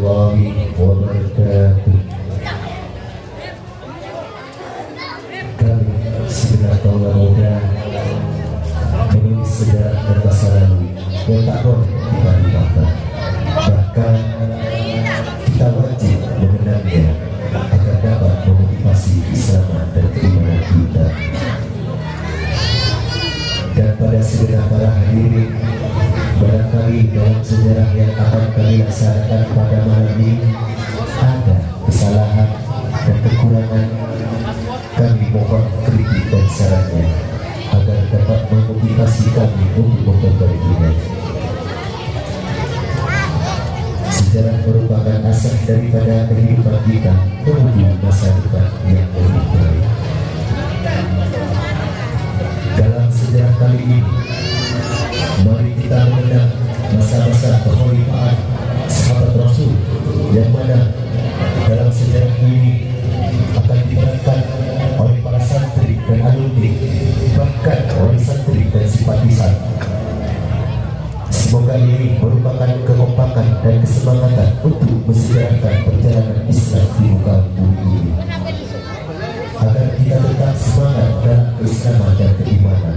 warahmatullahi wabarakatuh. Kami segenap kaula muda menulis sejarah dan masa lalu yang tak boleh dibantah. Bahkan kita wajib mengenangnya agar dapat memotivasi keselamatan dan keimanan kita. Dan pada segenap para hadirin, barangkali dalam sejarah yang akan kami laksanakan pada malam ini ada kesalahan dan kekurangan. Kami mohon kritik dan sarannya agar dapat memotivasi kami untuk memperbaikinya. Sejarah merupakan asas daripada kehidupan kita menuju masa depan yang lebih baik. Dalam sejarah kali ini, mari kita mengenang masa-masa kekhalifahan sahabat Rasul yang mana dalam sejarah ini akan diperankan oleh para santri dan alumni, bahkan oleh santri dan simpatisan. Semoga ini merupakan kekompakan dan kesemangatan untuk mensejarahkan perjalanan Islam di muka bumi ini, agar kita tetap semangat dalam keislaman dan keimanan,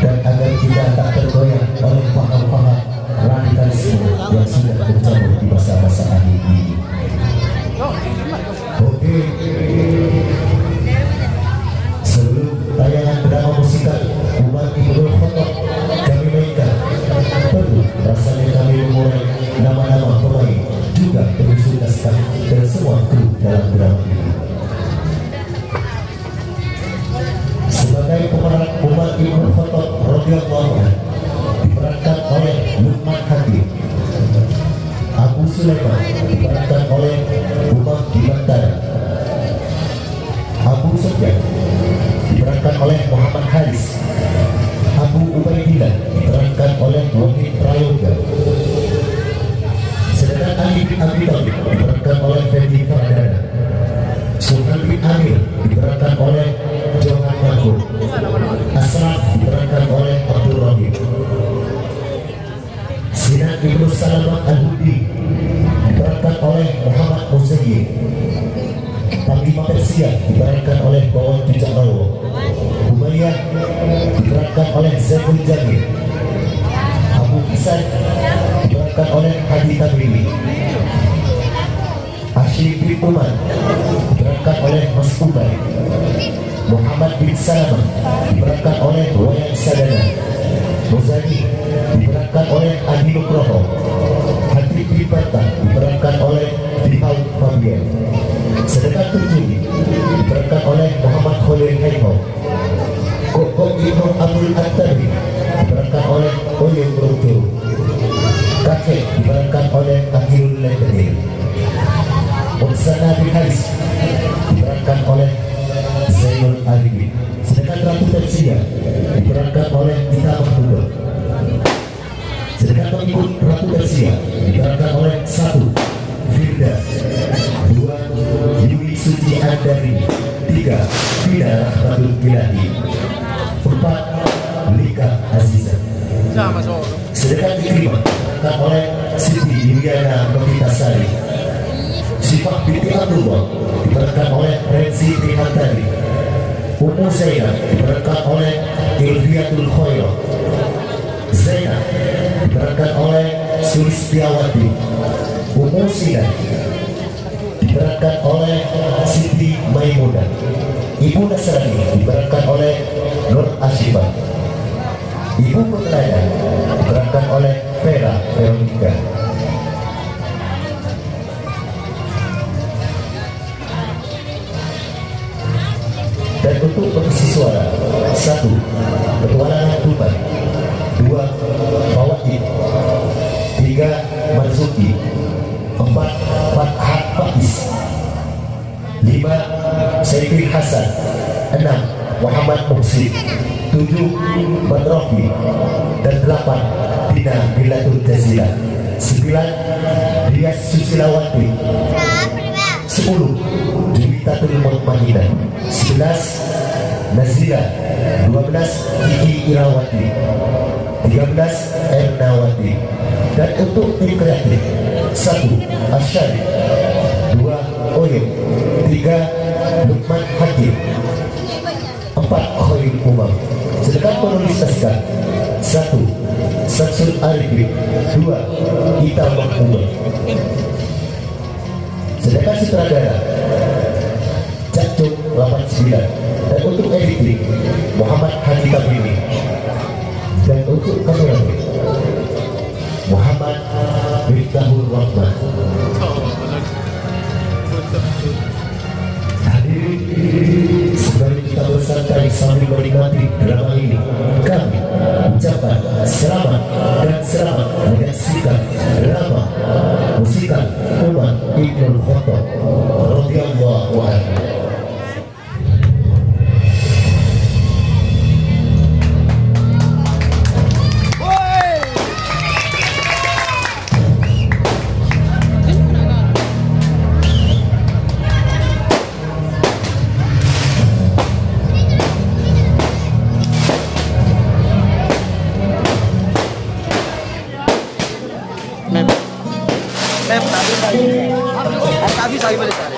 dan agar kita tak tergoyah oleh paham-paham radikalisme yang sudah bercampur di masa-masa akhir ini. Oke, sebelum tayangan drama musikal Umar Ibn Khattab kami mainkan, perlu rasanya kami memulai nama-nama pemain juga penyusun naskah dan semua kru dalam drama ini. Sebagai pemeran Umar Ibn Khattab radhiyallahu anhu diperankan oleh Luqman Hakim. Abu Sulaiman diperankan oleh Umar Dibantara. Abu Sufyan diperankan oleh Muhammad Haris. Abu Ubaidillah diperankan oleh Wahid Prayoga. Sedangkan Ali bin Abi Thalib diperankan oleh Fendi Pradana. Sultan bin Amir diperankan oleh Johan Marco. Asraf diperankan oleh Abdul Rahim. Sinan Ibnu Salamah Al-Hudi diperankan oleh Muhammad Musayyib. Panglima Persia diperankan oleh Bawan Tujakrawo. Umayyah diperankan oleh Zainul Jamil. Abu Hasan diperankan oleh Hadi Tabili. Hashim bin Umar diperankan oleh Mas Ubay. Muhammad bin Salamah diperankan oleh Wayan Sadana. Muzani diperankan oleh Adi Nugroho. Hatib bin Battah diperankan oleh Dihau Fabian. Sedangkan Turjuni diperankan oleh Muhammad Khalil Haitham. Kokok Ibnu Abdul Attabi diperankan oleh Oyun Brojo. Kakek diperankan oleh Akhirul Lekedir. Utsana bin Haris diperankan oleh Zainul Arifin. Sedangkan Ratu Persia diperankan oleh Tita Mahmudah. Sedangkan pengikut Ratu Persia diperankan oleh 1. Firda, 2. Yuli Suci Andari, 3. Fida Rahmatul Ilahi, 4. Lika Azizah. Sedangkan Ikrimah diperankan oleh Siti Iriana Novitasari. Sifat binti Abdullah diperankan oleh Renzi Trihatari. Ummu Zainab diperankan oleh Ilfiatul Khoirah. Zainab diperankan oleh Sulistiawati. Ummu Sinan diperankan oleh Siti Maimunah. Ibu Nasrani diperankan oleh Nur Ashifah. Ibu Putraya diperankan oleh Vera Veronica. Dan untuk pengisi suara: 1. Petualangan Tuban, 2. Fawaid, 3. Marzuki, 4. Fathat Faiz, 5. Saiful Hasan, 6. Muhammad Muhsin, 7. Badrofi, dan 8. Dina Bilatul Jazilah, 9. Rias Susilawati, 10. Juwitatul Mutmainah, 11. Nazira, 12. Kiki Irawati, 13. Ernawati. Dan untuk tim kreatif 1 Asyari, 2 Oyek, 3 Lukman Hakim, 4 Khairul Umam. Sedangkan penulis naskah 1 Samsul Arifin, 2 Ita Mahmud. Sedangkan sutradara Cakcung 89, dan untuk editing Muhammad Hadi Tabrimi, dan untuk kameramen Muhammad Miftahul Rahman. Hadirin, sebelum kita bersantai sambil menikmati drama ini, kami ucapkan selamat menyaksikan drama musikal Umar Ibnul Khattab radhiyallahu anhu. Tak bisa gimana cara?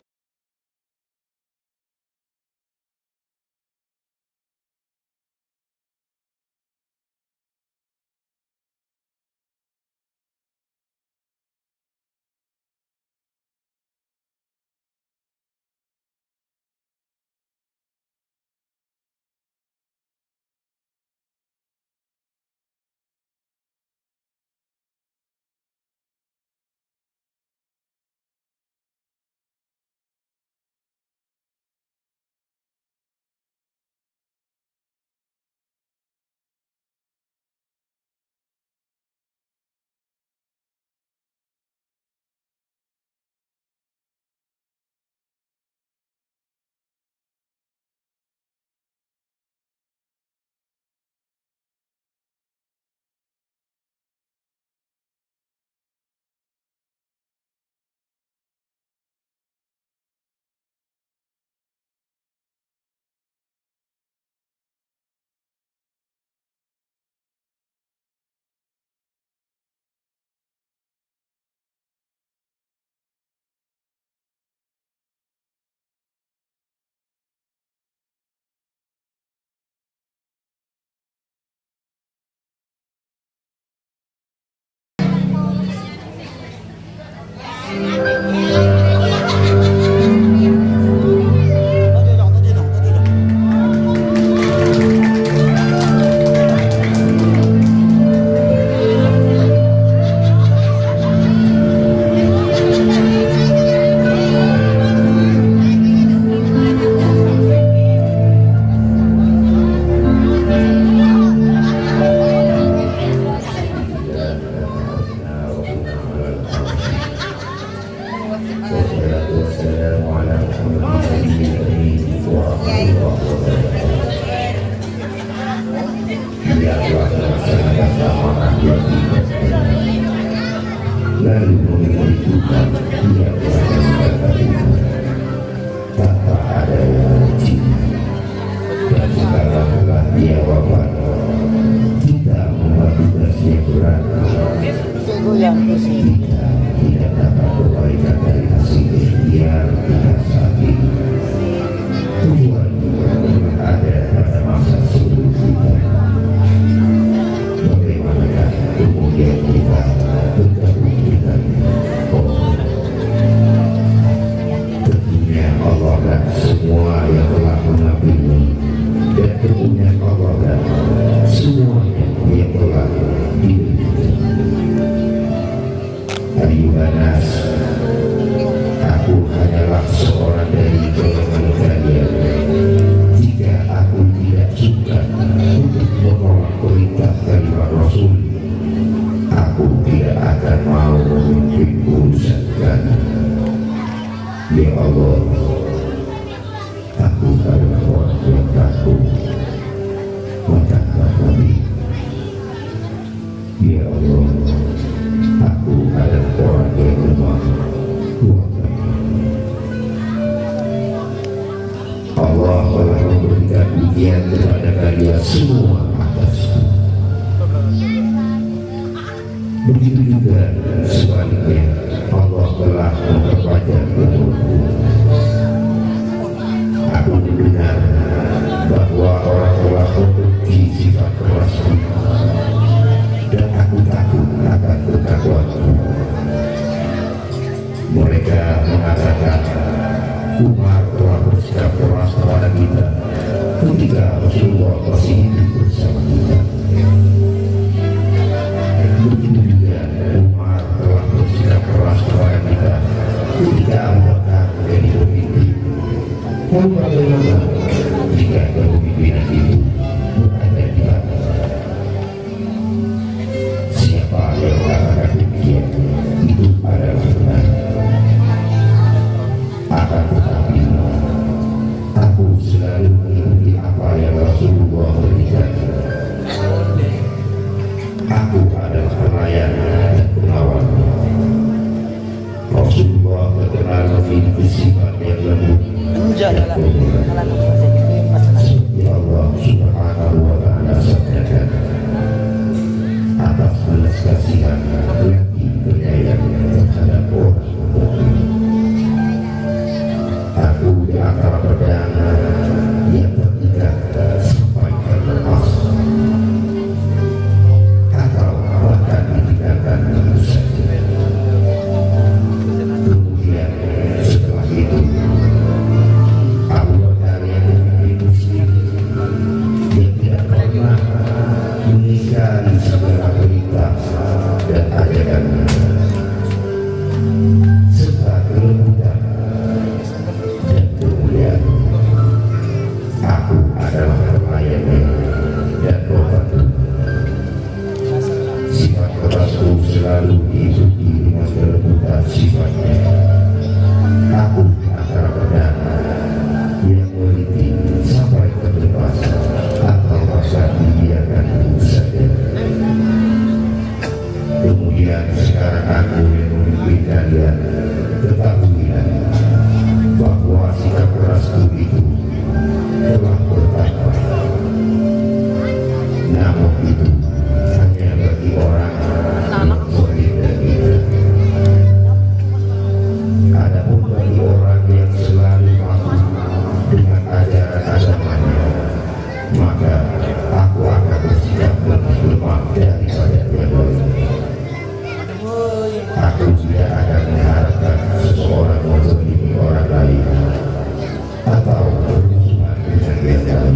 lalu memberitukan dia tanpa ada yang mencium, dan sekaranglah dia wafat. Kita membuat tugas yang berat. Kita tidak dapat berbaikan dari hasil ikhtiar kita saat ini. Tujuan memang ada pada masa sebelum kita. Bagaimanakah kemudian kita bergabung dengan tentunya Allah dan semua yang telah mengabdinya, dan tentunya Allah dan semuanya yang telah diberikan. Ayuhanas, aku hanyalah seorang dari golongan kalian. Jika aku tidak suka untuk menolak perintah kalimat Rasul, aku tidak akan mau memimpin urusan kalian. Ya Allah, aku adalah orang yang takut, katakan kami. Ya Allah, aku adalah orang yang lemah, kuatkan. Allah telah memberikan ujian kepada kalian semua atasku. Begitu juga sebaliknya, memperpanjang umurku. Aku mendengar bahwa orang telah membenci sifat kerasku, dan aku takut akan ketakuanku. Mereka mengatakan Umar telah bersikap keras kepada kita ketika Rasulullah masih hidup bersama kita. Begitu juga Umar telah bersikap keras kepada kita ketika Abu Bakar menjadi pemimpin. Lalu bagaimana jika kepemimpinan itu berada di atas? Siapa yang mengatakan demikian itu adalah benar. Akan tetapi aku selalu mengikuti apa yang Rasulullah berikan. Aku adalah pelayan dan pengawal. Rasulullah terkenal memiliki sifat yang lembut dan pemurah. Seperti Allah Subhanahu wa Ta'ala sabdakan, atas belas kasihan lagi penyayang terhadap orang mukmin. Aku di antara pedang yang terikat sampai terlepas, atau bahkan ditinggalkan begitu saja. Kemudian setelah itu Abu Bakar yang memimpin muslim, yang tidak pernah mengingkari segala perintah dan ajarannya serta kelembutan dan kemuliaan. Aku adalah pelayannya dan pembantu. Sifat kerasku selalu diikuti dengan kelembutan sifatnya. Aku antara pedang yang meliti sampai terlepas atau bahkan dibiarkan begitu saja. Kemudian sekarang aku yang memimpin kalian, ketahuilah bahwa sikap kerasku itu telah bertambah. Namun itu hanya bagi orang yang berbeda kita. Adapun bagi orang yang selalu patuh dengan ajaran agamanya, maka aku akan bersikap lebih lemah daripada yang lain. Aku tidak akan mengharapkan seseorang menzalimi orang lain atau berhubungan dengan yang lain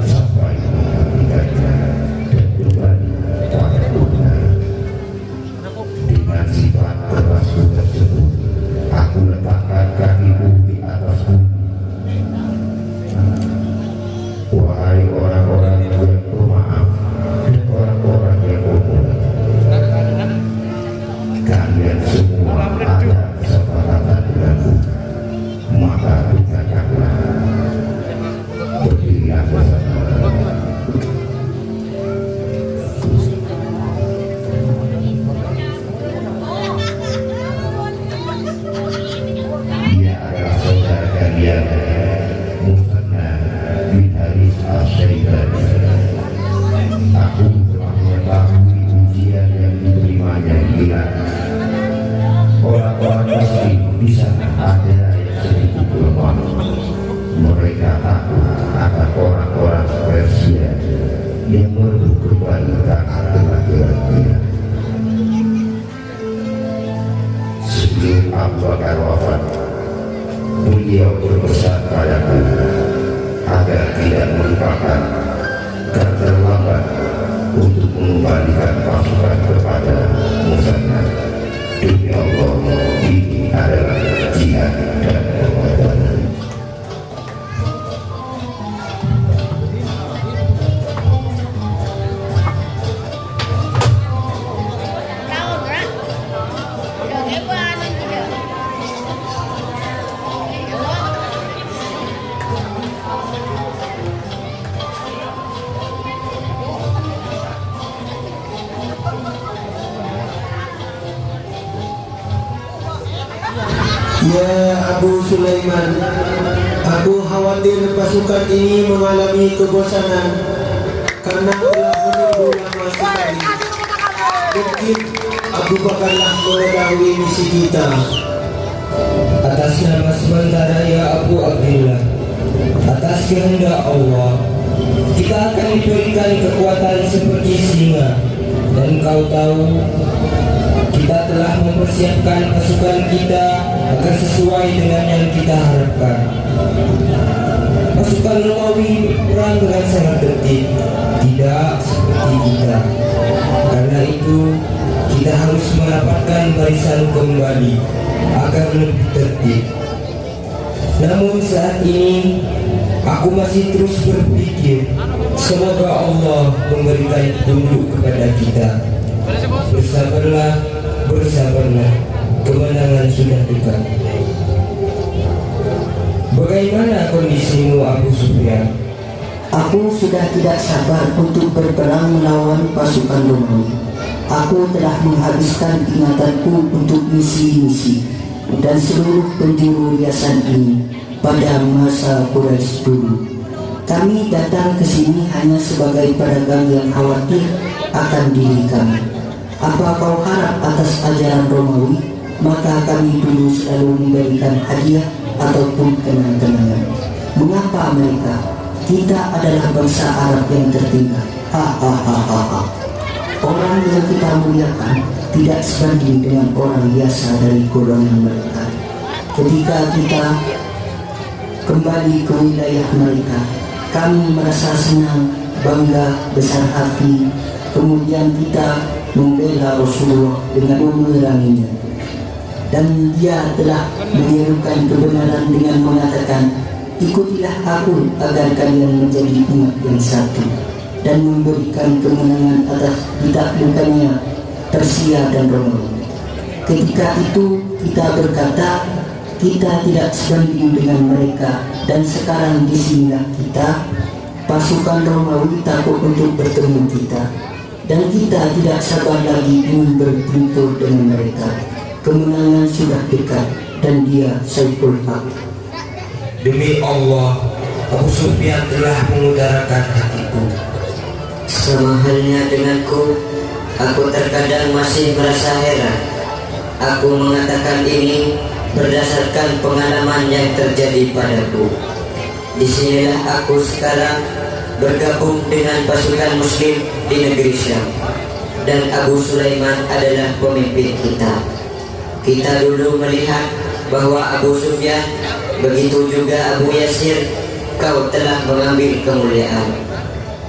sampai menghentikannya dan kembali pada kebenaran. Dengan sifat kerasku tersebut, aku letakkan kakiku di atas bumi. Wahai orang-orang yang pemaaf dan orang-orang yang umum, kalian semua ada kesepakatan denganku, maka tinggalkanlah, berdirilah bersama. Dia adalah saudara kalian, Musanna bin Haris al-Syaibani. Aku telah mengetahui ujian yang diterimanya di Irak. Orang-orang muslim di sana ada yang sedikit lemah. Mereka takut akan orang-orang Persia yang merebut kembali tanah kelahirannya. Sebelum Abu Bakar wafat, beliau berpesan padaku agar tidak melupakan dan terlambat untuk mengembalikan pasukan kepada Musanna. Demi Allah, ini adalah jihad dan pengorbanan. Ya Abu Sulaiman, aku khawatir pasukan ini mengalami kebosanan karena telah menunggu lama sekali. Mungkin Abu Bakarlah mengetahui misi kita. atas nama sementara ya Abu Abdillah, atas kehendak Allah, kita akan diberikan kekuatan seperti singa. Dan kau tahu, kita telah mempersiapkan pasukan kita agar sesuai dengan yang kita harapkan. Pasukan Romawi berperang dengan sangat tertib, tidak seperti kita. Karena itu, kita harus merapatkan barisan kembali agar lebih tertib. Namun saat ini, aku masih terus berpikir, semoga Allah memberikan petunjuk kepada kita. Bersabarlah, bersabarlah, kemenangan sudah dekat. Bagaimana kondisimu, Abu Sufyan? Aku sudah tidak sabar untuk berperang melawan pasukan Romawi. Aku telah menghabiskan ingatanku untuk misi-misi dan seluruh penjuru riasan ini pada masa Quraisy dulu. Kami datang ke sini hanya sebagai pedagang yang khawatir akan diri kami. Apa kau harap atas ajaran Romawi? Maka kami dulu selalu memberikan hadiah ataupun kenang-kenangan. Mengapa mereka? Kita adalah bangsa Arab yang tertinggal. Hahaha. Orang yang kita muliakan tidak sebanding dengan orang biasa dari golongan mereka. Ketika kita kembali ke wilayah mereka, kami merasa senang, bangga, besar hati. Kemudian kita membela Rasulullah dengan memeranginya. Dan dia telah menyerukan kebenaran dengan mengatakan, ikutilah aku agar kalian menjadi umat yang satu, dan memberikan kemenangan atas ditaklukannya Persia dan Romawi. Ketika itu kita berkata, kita tidak sebanding dengan mereka, dan sekarang disinilah kita, pasukan Romawi takut untuk bertemu kita, dan kita tidak sabar lagi ingin berbentur dengan mereka. Kemenangan sudah dekat, dan dia Saiful Haq. Demi Allah, Abu Sufyan telah mengutarakan hatiku. Sama halnya denganku, aku terkadang masih merasa heran. Aku mengatakan ini berdasarkan pengalaman yang terjadi padaku. Disinilah aku sekarang bergabung dengan pasukan Muslim di negeri Syam, dan Abu Sulaiman adalah pemimpin kita. Kita dulu melihat bahwa Abu Sufyan, begitu juga Abu Yasir, kau telah mengambil kemuliaan.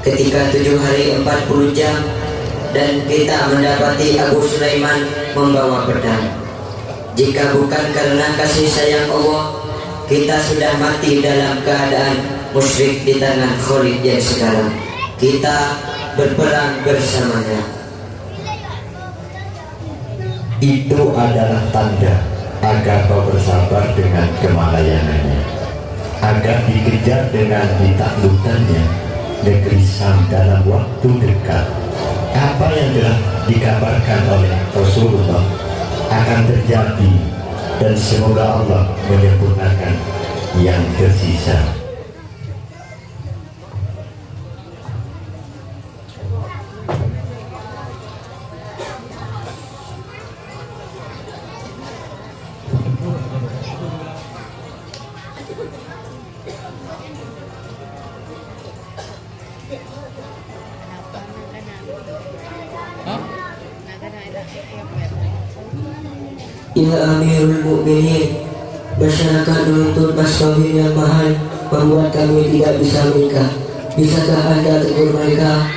Ketika 7 hari 40 jam, dan kita mendapati Abu Sulaiman membawa pedang. Jika bukan karena kasih sayang Allah, kita sudah mati dalam keadaan musyrik di tangan Khalid yang sekarang. Kita berperang bersamanya. Itu adalah tanda agar kau bersabar dengan kemalayanannya, agar dikejar dengan ditaklukkannya negeri Syam dalam waktu dekat. Apa yang telah dikabarkan oleh Rasulullah akan terjadi, dan semoga Allah menyempurnakan yang tersisa. Ya Amirul Mukminin, masyarakat menuntut mas kawin yang mahal membuat kami tidak bisa menikah. Bisakah Anda tegur mereka?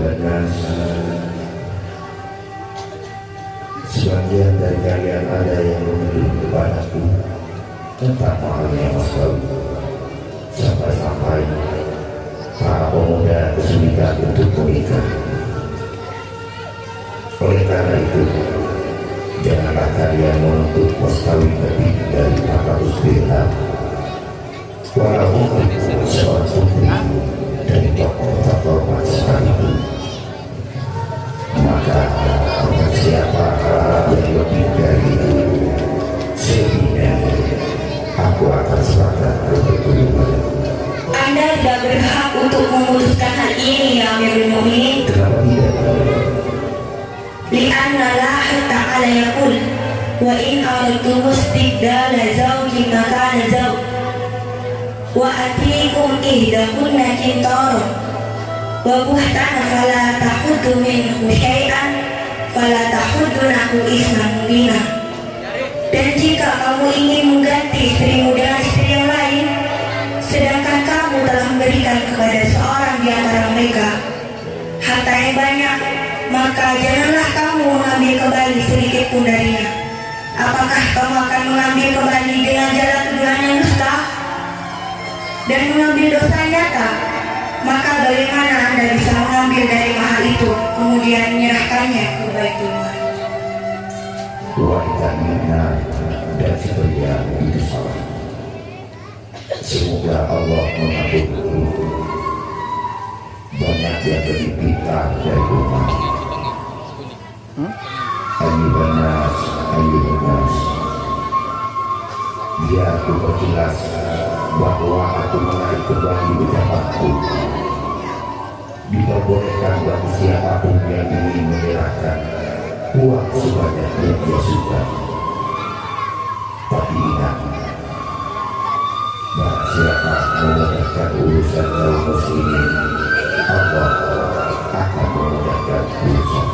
Karena sebagian dari kalian ada yang mengeluh kepadaku tentang mahalnya mas kawin, sampai-sampai para pemuda kesulitan untuk menikah. Oleh karena itu, janganlah kalian menuntut mas kawin lebih dari 400 dirham, walaupun seorang putri dari tokoh terhormat sekalipun. ta'ala yaqul wa in aradtum istibdala zawjin makana zawj wa atikum ihdakunna qintaran wa buhtana fala tahuddu minhu syai'an fala tahuddunahu isman mubina. Dan jika kamu ingin mengganti istrimu dengan istri yang lain, sedangkan kamu telah memberikan kepada seorang di antara mereka harta yang banyak, maka janganlah kamu mengambil kembali sedikit pun darinya. Apakah kamu akan mengambil kembali dengan jalan tuduhan yang dusta dan mengambil dosa nyata? Maka bagaimana Anda bisa mengambil dari mahal itu kemudian menyerahkannya ke Baitul Mal? Wanita Mina dan si pria itu salah. Semoga Allah mengabulkan. Banyak yang lebih pintar dari rumah. Ayu benas. Biar aku berjelas bahwa aku menarik kembali ucapanku. Diperbolehkan bagi siapapun yang ingin menyerahkan uang sebanyak yang dia suka. Tapi ingat, barang siapa memudahkan urusan kaum muslimin, Allah akan memudahkan urusan.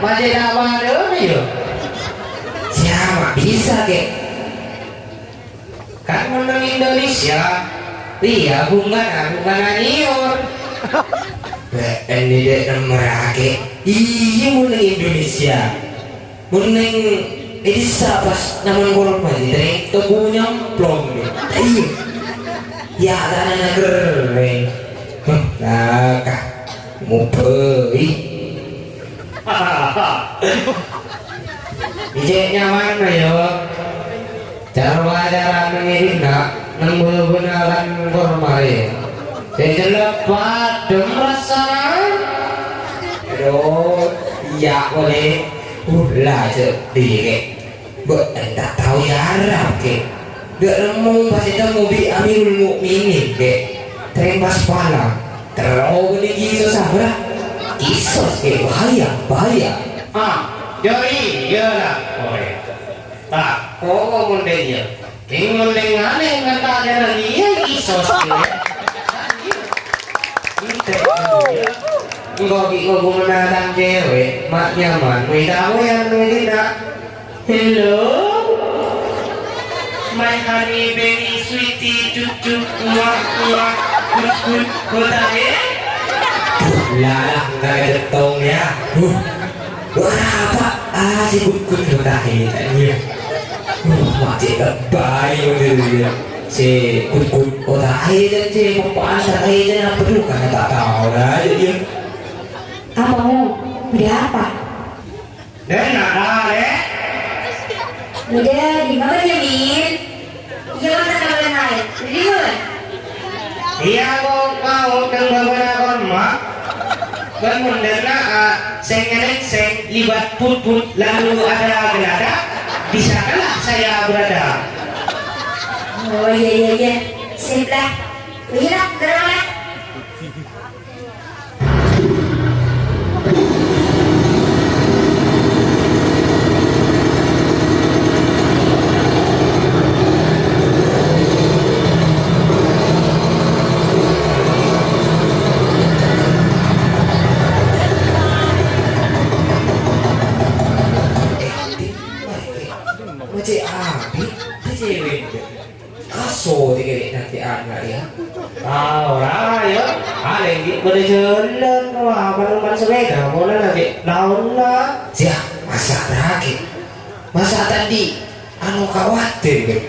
Masih nama dulu yuk. Siapa bisa kek? Kan menang Indonesia. Iya bunga niur. Ini dek merake. Iya menang Indonesia. Menang Indonesia pas namun korban ini kebunya plong deh. Iya. Ya tanah kering. Nah kah mau pergi. Ijeknya mana yo? Cara mengirim nak nembul benaran kormari. Sejelek padem rasana. Aduh, ya boleh. Ulah sedih. Buat anda tahu ya Arab ke? Gak nemu pas itu mobil Amirul Mukminin ke? Terembas pala. Terlalu begini susah berat. Isos bahaya. Jadi iyalah boleh. Tak, kok mundenya. King mundengane ngata ada iya isos ke. Enggak menantang cewek, mak nyaman. Wih tahu yang tidak. Hello, my honey baby sweetie cucu muak good kotanya. Lah, nggak ada tong ya. Apa? Si good kotanya tanya. Mati kebayi udah si good kotanya dan si pembukaan saya apa dulu kan tak tahu lah dia. Apa mau? Udah apa? Dan ada Udah di mana Jamin? Jangan ada naik. Jadi mana? iya mau dan beberapa mak kan menderna seng libat put lalu ada gelada bisa kalah saya berada. Oh iya sip lah. Iya terang lah. aso dikit nanti anak ya. Lah ya, ada yang boleh jalan wah panuman sepeda boleh nanti lawan lah. Siap, masa rakit. Masa tadi anu khawatir kan.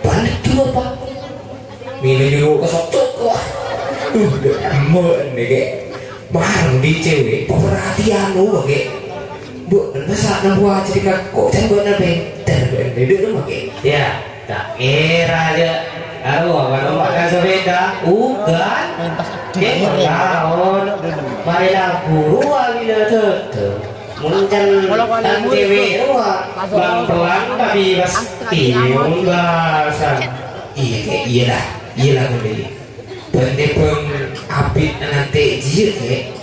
Balik dulu Pak. Milih dulu kesocok wah. Demen deh kayak. Barang di cewek perhatian lu kayak. Bu, masa buat cerita kok jangan buat benter bender lu kayak. Ya, tak kira aja. Aduh, kalau makan sepeda, ugan. Dia tahun, marilah buruan bila tutup. Muncan dan cewek luar, bang-bang tapi pasti unggasan. Iya lah boleh. Bende-beng apit nanti jir kayak.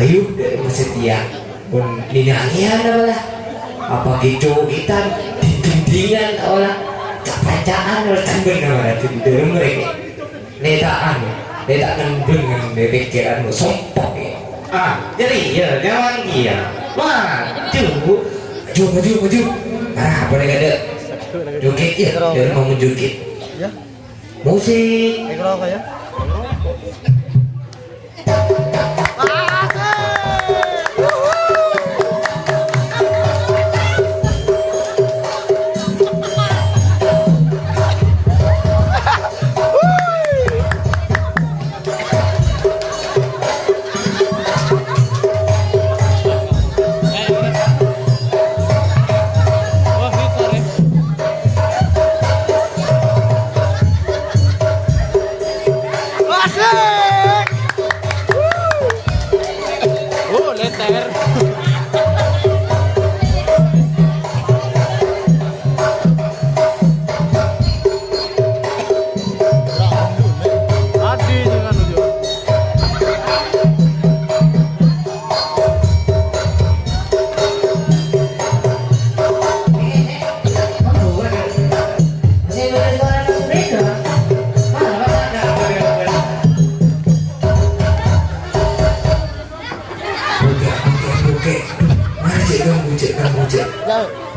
Ayo dari setia. Pun ninangian lah. Apa gitu kita dindingan orang. Bacaan harus benar itu di dalam mereka. Letaan dengan pikiran sompok ya. Jadi ya jangan dia. Maju. Apa lagi ada? Joget ya, dia mau menjoget. Musik.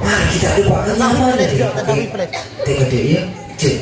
Mari kita lupa nama dia. Tengok dia ya. Cek.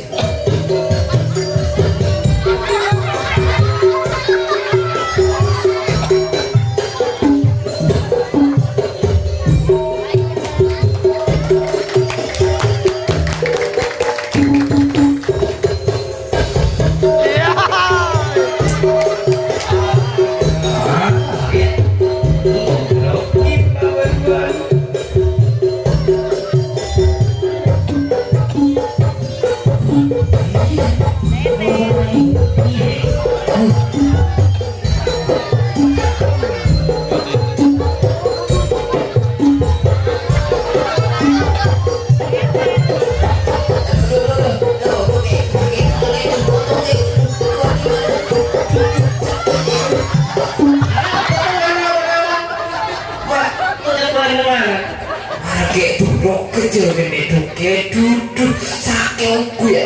Duduk sakitku ya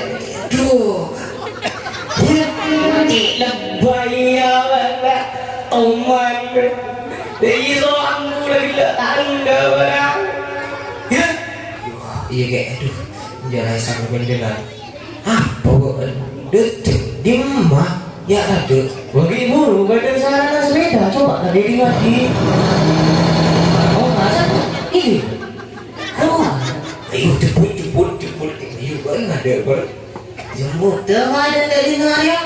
duh lebay ya bala teman dari soangku lagi tanda barang iya kayak aduh jalan sama bendelan bawa detik di rumah ya ada bagi buru badan sarana sepeda coba tadi lagi masa ini ayo jemput ayo bang ada bang jemput tengah ada tadi ngarya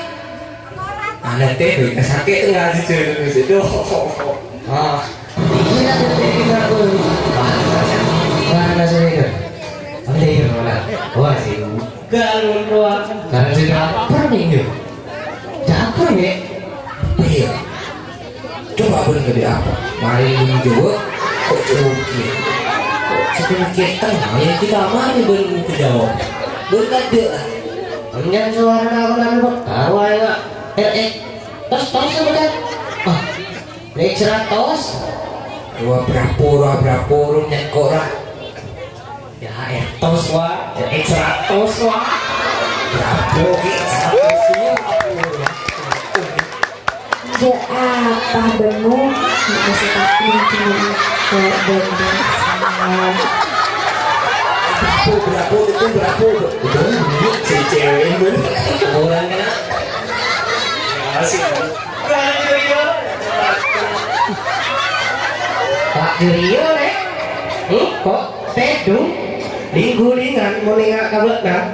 anak teh sakit tengah situ ini lah tadi aku mana sepeda ada yang mana wah sih galon doang karena sudah apa nih capek ya iya coba bener tadi apa mari menjawab kok cukir sedikit tengah yang kita mari belum kejawab berkata Anjan suara aku nambah tahu ya tos sebentar naik 100 dua berapa nyekora ya tos wah ya 100 wah berapa Ya apa bengu masih tapi cuma ke benda berapa itu berapa udah cewek pun orang kena Asik. Pak Rio nih, kok tedung linggu-lingan mau nengak kabut dah.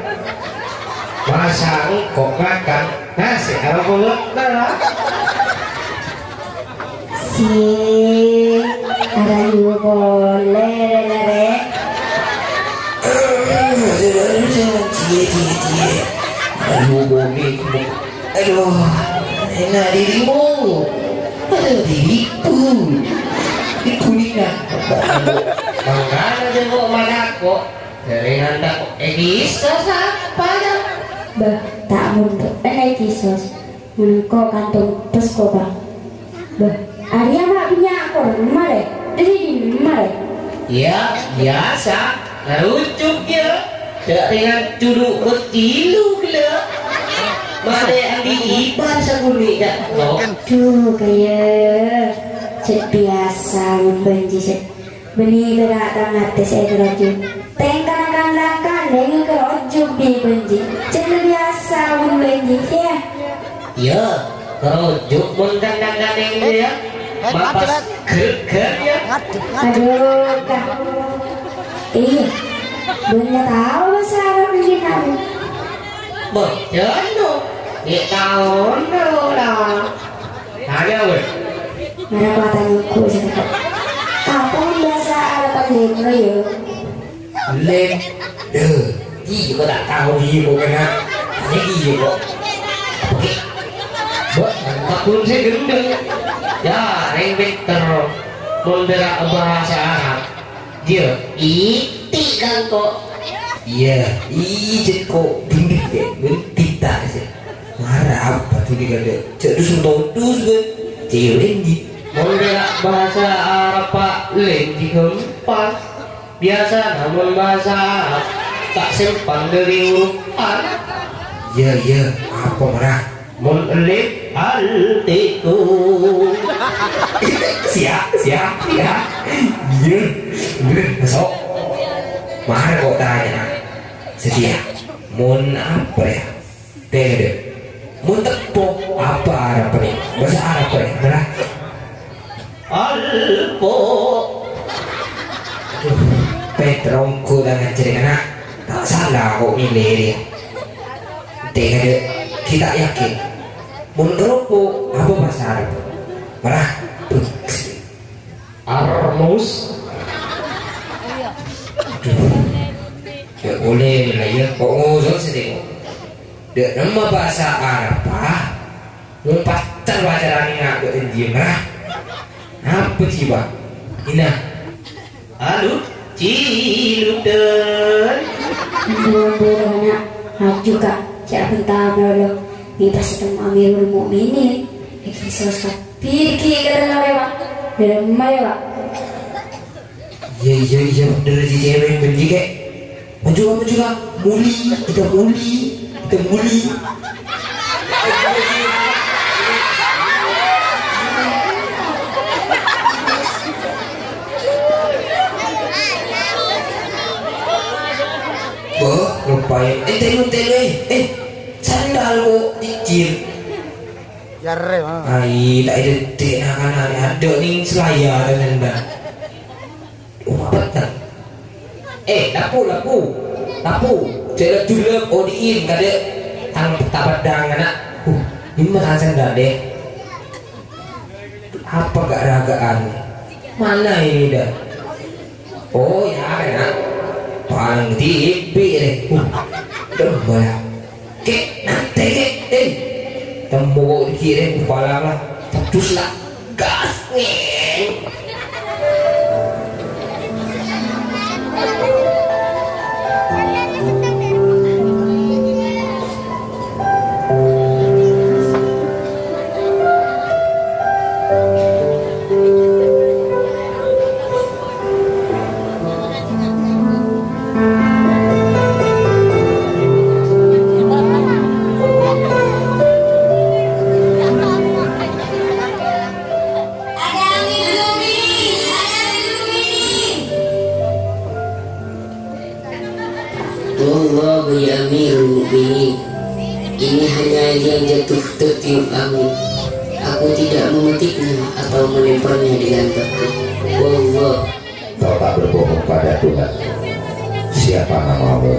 Masa kok makan nasi kalau kabut dah. Si Arayu boleh lere. Aduh bobek, aduh enak dirimu, aduh diriku, dikulikan. Mangkana jenguk mana kok dari hendak bisa siapa ya? Bah, tak mundur. Kisos. Menengko kantung terus kok bang. Bah, Arya mak punya aku rumah deh. Dari di rumah deh. Ya biasa, rujuk ya. Tak dengan curug berkilu gila. Mana yang diibar sabuni dah. Tuh kayak cet biasa membenci cet. Beni berat tangan tes rojuk. Tengkan dengan kerojuk di benci. Cet biasa membenci ya. Ya, kerojuk mengandang dia. Mapas ker ya. Aduh kak. Iya. Bunda tahu bahasa Arab begini aku. Betul tu. Dia tahu tu lah. Tanya weh. Mana aku tanya ku sekarang. Apa bahasa Arab lem lo ya? Lem, iya kau tak tahu dia kau kena, hanya dia kok. Oke, Buat takun saya gendeng. Ya, yang pinter membela bahasa Arab. Dia iti kan kok. iya, ije kok tinggi deh, mentita sih. Marah apa tuh dia kata? Jadi sentotus kan, cewek di. Membela bahasa Arab Pak Lengki keempat. Biasa namun bahasa Arab tak simpan dari huruf A. Iya, apa marah? Munlib altiku. Siap, ya. Iya, besok. Marah kok tanya. Sedia. Mun apa ya? Tengok. Mun tepuk apa Arab nih? Bahasa Arab ya, marah. Alpo. Petrongku dengan cerita tak salah kok milih dia. Tengok kita yakin. Mun keropok apa bahasa Arab? Marah. Armus. Ya boleh lah ya. Kok ngusut sih tengok. Dia nama bahasa Arab ah. Ngumpat terwajaran ingat ke dia marah. Apa sih bang? Ina. Aduh, ciluten. Buang-buang anak juga cak bentar lo. Ni pas ketemu Amirul Mukminin. Kisos kan. Pikir kerana lewat. Dalam lewat. Iya bener si cewek benci kek. Maju lah, muli, kita muli. Lupain, tengok, sandal kok dicir. Jarre mah. Ai, tak ada nak ada nih selaya dan anda. Apa tak? Lapu. Celak julep odiin kada tang tabadang anak. Ini mah sandal deh. Apa gak ragaan? Mana ini dah? Oh ya kan. Paling tipi deh. Boleh. Kek nanti kek. Temu di kiri kepala lah. Terus lah. Gas nih. Ada ya Amirul Mukminin. Ini hanya yang jatuh tertiup angin. Aku tidak memetiknya atau melemparnya dengan batu. Wallah. Kau tak berbohong pada Tuhan. Siapa namamu?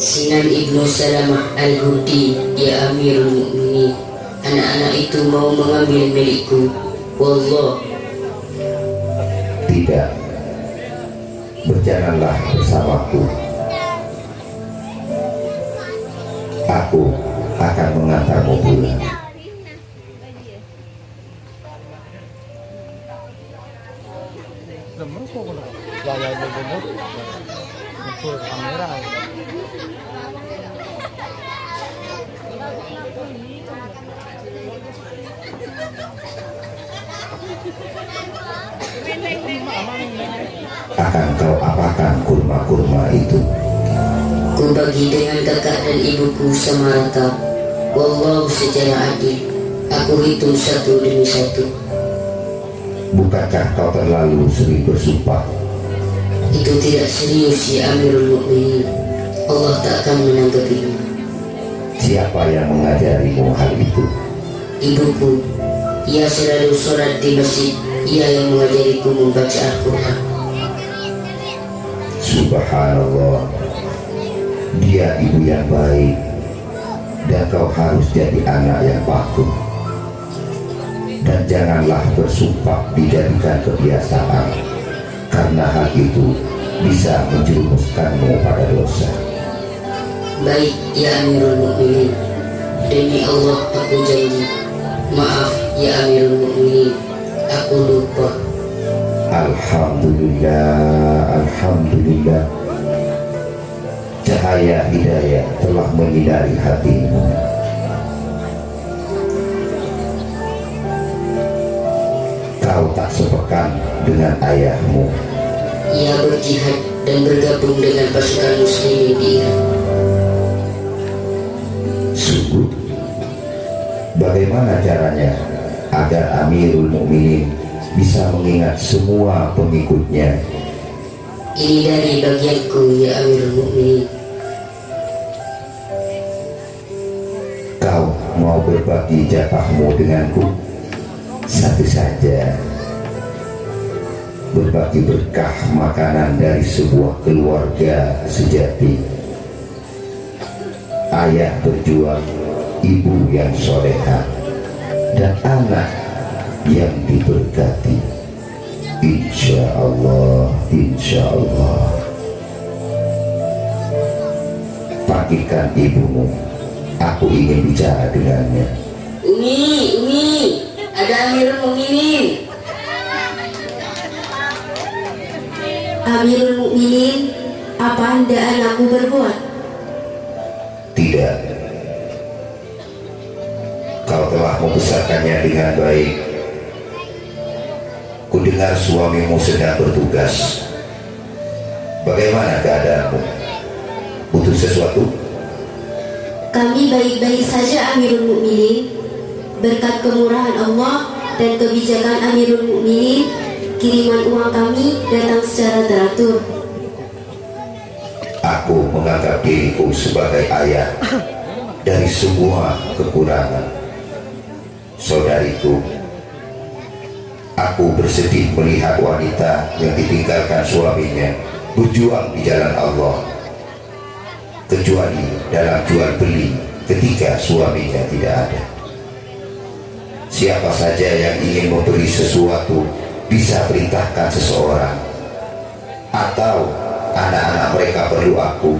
Sinan Ibnu Salamah Al-Hudi, ya Amirul Mukminin. Anak-anak itu mau mengambil milikku. Wallah. Tidak. Berjalanlah bersamaku. Aku akan mengantarmu pulang. Akan kau apakan kurma-kurma itu? Ku bagi dengan kakak dan ibuku sama rata. Wallahu secara adil. Aku hitung satu demi satu. Bukankah kau terlalu sering bersumpah? Itu tidak serius ya Amirul Mukminin. Allah tak akan menanggapinya. Siapa yang mengajarimu hal itu? Ibuku. Ia selalu sholat di masjid. Ia yang mengajariku membaca Al-Quran. Subhanallah. Dia ibu yang baik, dan kau harus jadi anak yang patuh. Dan janganlah bersumpah dijadikan kebiasaan, karena hal itu bisa menjerumuskanmu pada dosa. Baik ya Amirul Mukminin. Demi Allah aku janji. Maaf ya Amirul Mukminin. Aku lupa. Alhamdulillah, Alhamdulillah. Cahaya hidayah telah menyinari hatimu. Kau tak sepekan dengan ayahmu. Ia berjihad dan bergabung dengan pasukan muslimin di Irak. Sungguh, bagaimana caranya agar Amirul Mukminin bisa mengingat semua pengikutnya? Ini dari bagianku ya Amirul Mukminin. Kau mau berbagi jatahmu denganku? Satu saja. Berbagi berkah makanan dari sebuah keluarga sejati. Ayah berjuang, ibu yang solehah, dan anak yang diberkati. Insya Allah, insya Allah. Panggilkan ibumu. Aku ingin bicara dengannya. Umi, ada Amirul Mukminin. Amirul Mukminin, apa anda anakku berbuat? Tidak. Kau telah membesarkannya dengan baik. Kudengar suamimu sedang bertugas. Bagaimana keadaanmu? Butuh sesuatu? Kami baik-baik saja Amirul Mukminin. Berkat kemurahan Allah dan kebijakan Amirul Mukminin, kiriman uang kami datang secara teratur. Aku menganggap diriku sebagai ayah dari semua kekurangan. Saudariku, aku bersedih melihat wanita yang ditinggalkan suaminya berjuang di jalan Allah, kecuali dalam jual beli ketika suaminya tidak ada. Siapa saja yang ingin memberi sesuatu bisa perintahkan seseorang, atau anak-anak mereka perlu aku,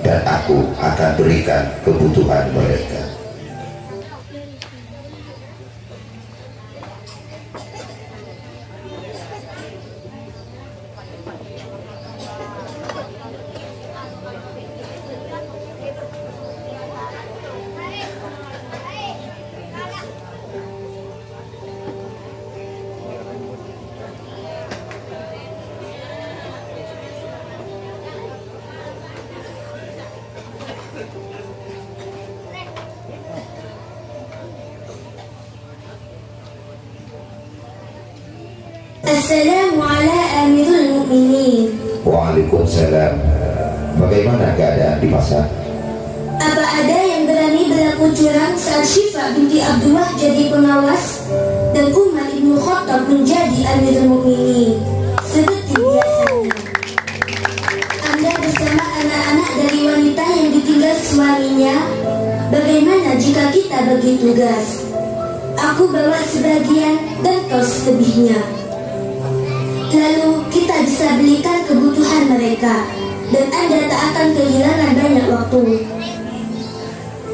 dan aku akan berikan kebutuhan mereka. Assalamu ala Amirul Mukminin. Waalaikumsalam. bagaimana keadaan di pasar? Apa ada yang berani berlaku curang saat Syifa binti Abdullah jadi pengawas dan Umar ibnu Khattab menjadi Amirul Mukminin seperti biasanya? Anda bersama anak-anak dari wanita yang ditinggal suaminya. Bagaimana jika kita bagi tugas? Aku bawa sebagian dan kau selebihnya. Lalu kita bisa belikan kebutuhan mereka dan Anda tak akan kehilangan banyak waktu.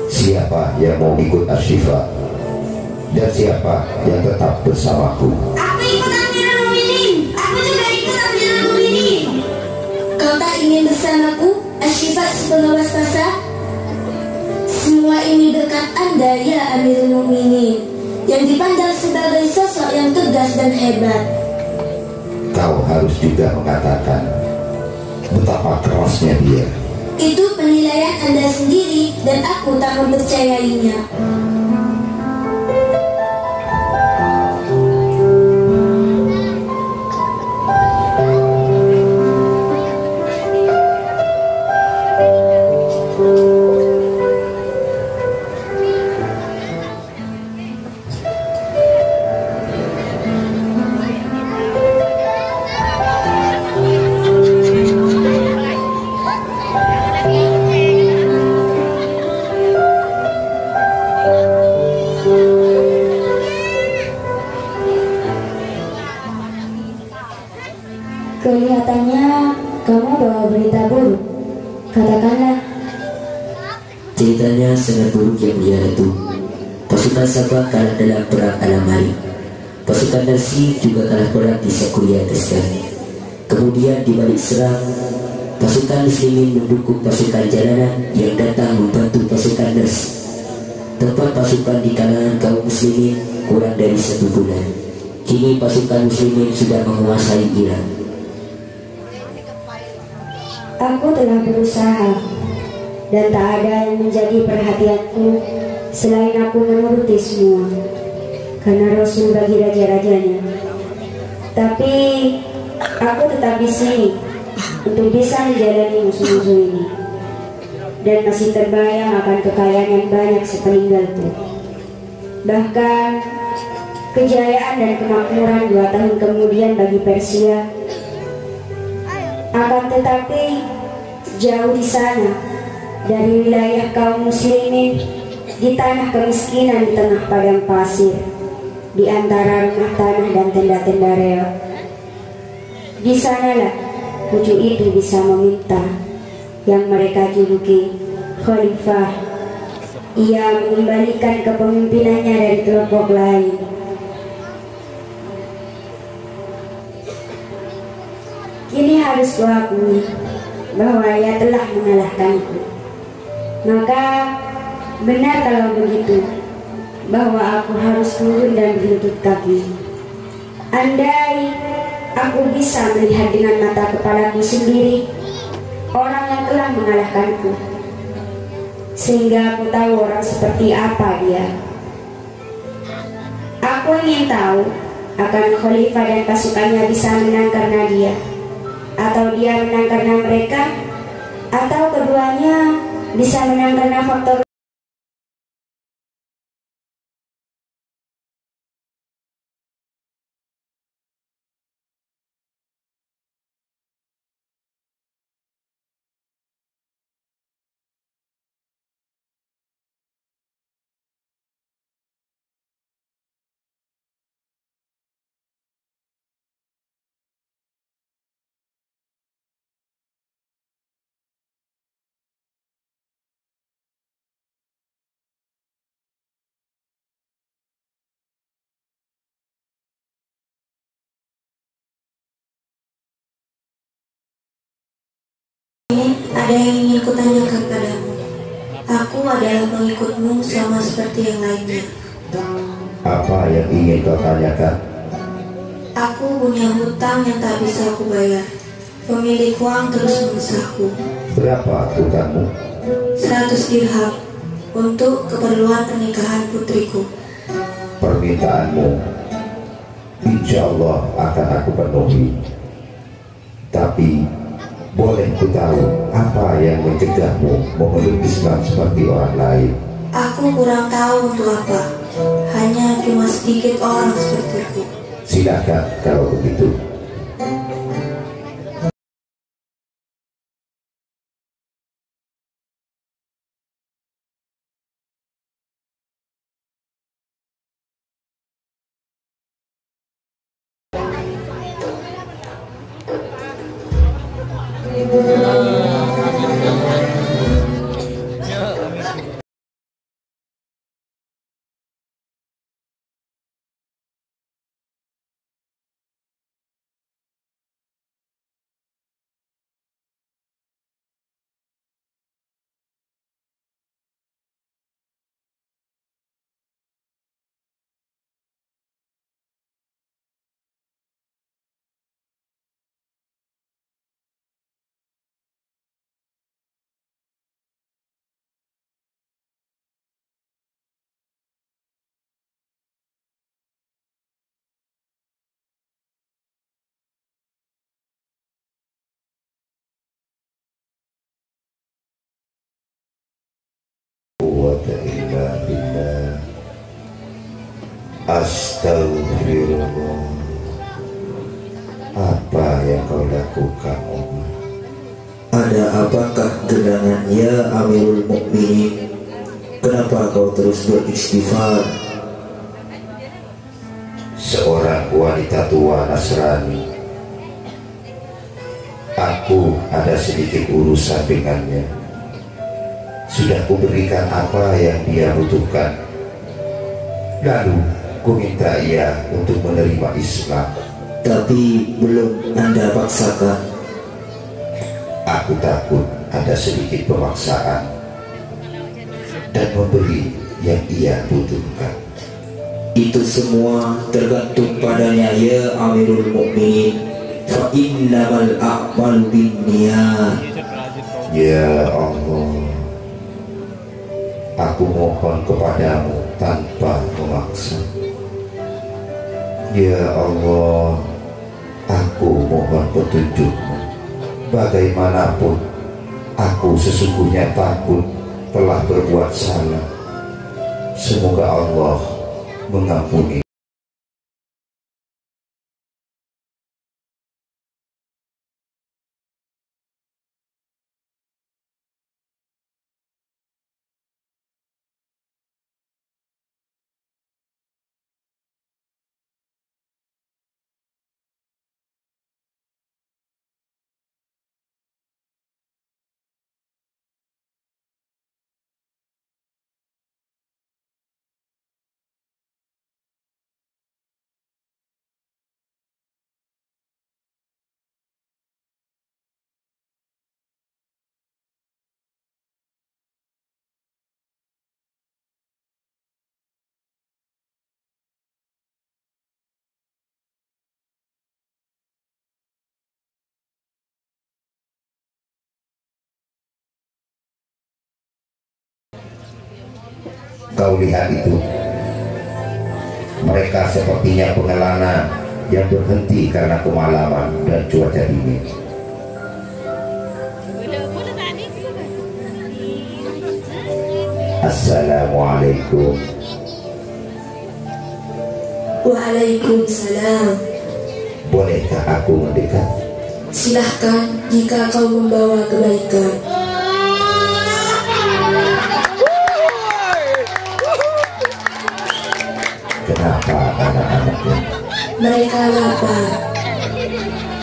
Siapa yang mau ikut Asyifa? Dan siapa yang tetap bersamaku? Aku ikut Amirul Mukminin. Aku juga ikut Amirul Mukminin. Kau tak ingin bersamaku, Asyifa sepengawas pasar? Semua ini berkat Anda ya Amirul Mukminin, yang dipandang sebagai sosok yang tegas dan hebat. Kau harus juga mengatakan betapa kerasnya dia. Itu penilaian Anda sendiri dan aku tak mempercayainya. Kelihatannya kamu bawa berita buruk. Katakanlah. Ceritanya sangat buruk yang mulia Ratu. Pasukan Sabah kalah dalam perang Alam Hari. Pasukan Narsi juga kalah perang di Sakuria Terskan. Kemudian di balik serang, pasukan Muslimin mendukung pasukan jalanan yang datang membantu pasukan Narsi. Tempat pasukan di kalangan kaum Muslimin kurang dari 1 bulan. Kini pasukan Muslimin sudah menguasai Iran. Aku telah berusaha dan tak ada yang menjadi perhatianku selain aku menuruti semua karena Rasul bagi raja-rajanya. Tapi aku tetap di sini untuk bisa menjalani musuh-musuh ini dan masih terbayang akan kekayaan yang banyak sepeninggalku. Bahkan kejayaan dan kemakmuran 2 tahun kemudian bagi Persia. Akan tetapi jauh di sana dari wilayah kaum muslimin, di tanah kemiskinan di tengah padang pasir, di antara rumah tanah dan tenda-tenda reot, di sanalah cucu itu bisa meminta yang mereka juluki khalifah. Ia mengembalikan kepemimpinannya dari kelompok lain. Kini harus kuakui bahwa ia telah mengalahkanku. Maka benar kalau begitu bahwa aku harus turun dan berlutut kaki. Andai aku bisa melihat dengan mata kepalaku sendiri orang yang telah mengalahkanku, sehingga aku tahu orang seperti apa dia. Aku ingin tahu akan khalifah dan pasukannya bisa menang karena dia, atau dia menang karena mereka, atau keduanya bisa menang karena faktor. Ada yang ingin kutanyakan padamu. Aku adalah pengikutmu sama seperti yang lainnya. Apa yang ingin kau tanyakan? Aku punya hutang yang tak bisa aku bayar. Pemilik uang terus mendesakku. Berapa hutangmu? 100 dirham untuk keperluan pernikahan putriku. Permintaanmu insya Allah akan aku penuhi. Tapi Boleh ku tahu apa yang mencegahmu memeluk Islam seperti orang lain? Aku kurang tahu untuk apa. Hanya cuma sedikit orang sepertiku. Silakan kalau begitu. Illa billah. Astagfirullah. Apa yang kau lakukan, Umar? Ada apakah gerangan ya Amirul Mukminin? Kenapa kau terus beristighfar? Seorang wanita tua Nasrani. Aku ada sedikit urusan dengannya. Sudah kuberikan apa yang dia butuhkan. Lalu ku minta ia untuk menerima Islam. Tapi belum Anda paksakan. Aku takut ada sedikit pemaksaan dan memberi yang ia butuhkan. Itu semua tergantung padanya ya Amirul Mukminin. Fa innamal a'malu binniyat. Ya Allah, aku mohon kepadamu tanpa memaksa. Ya Allah, aku mohon petunjukmu. Bagaimanapun aku sesungguhnya takut telah berbuat salah. Semoga Allah mengampuni. Kau lihat itu, mereka sepertinya pengelana yang berhenti karena kemalaman dan cuaca dingin. Assalamualaikum. Waalaikumsalam. Bolehkah aku mendekat? Silahkan jika kau membawa kebaikan. Kenapa anak-anaknya? Mereka lapar.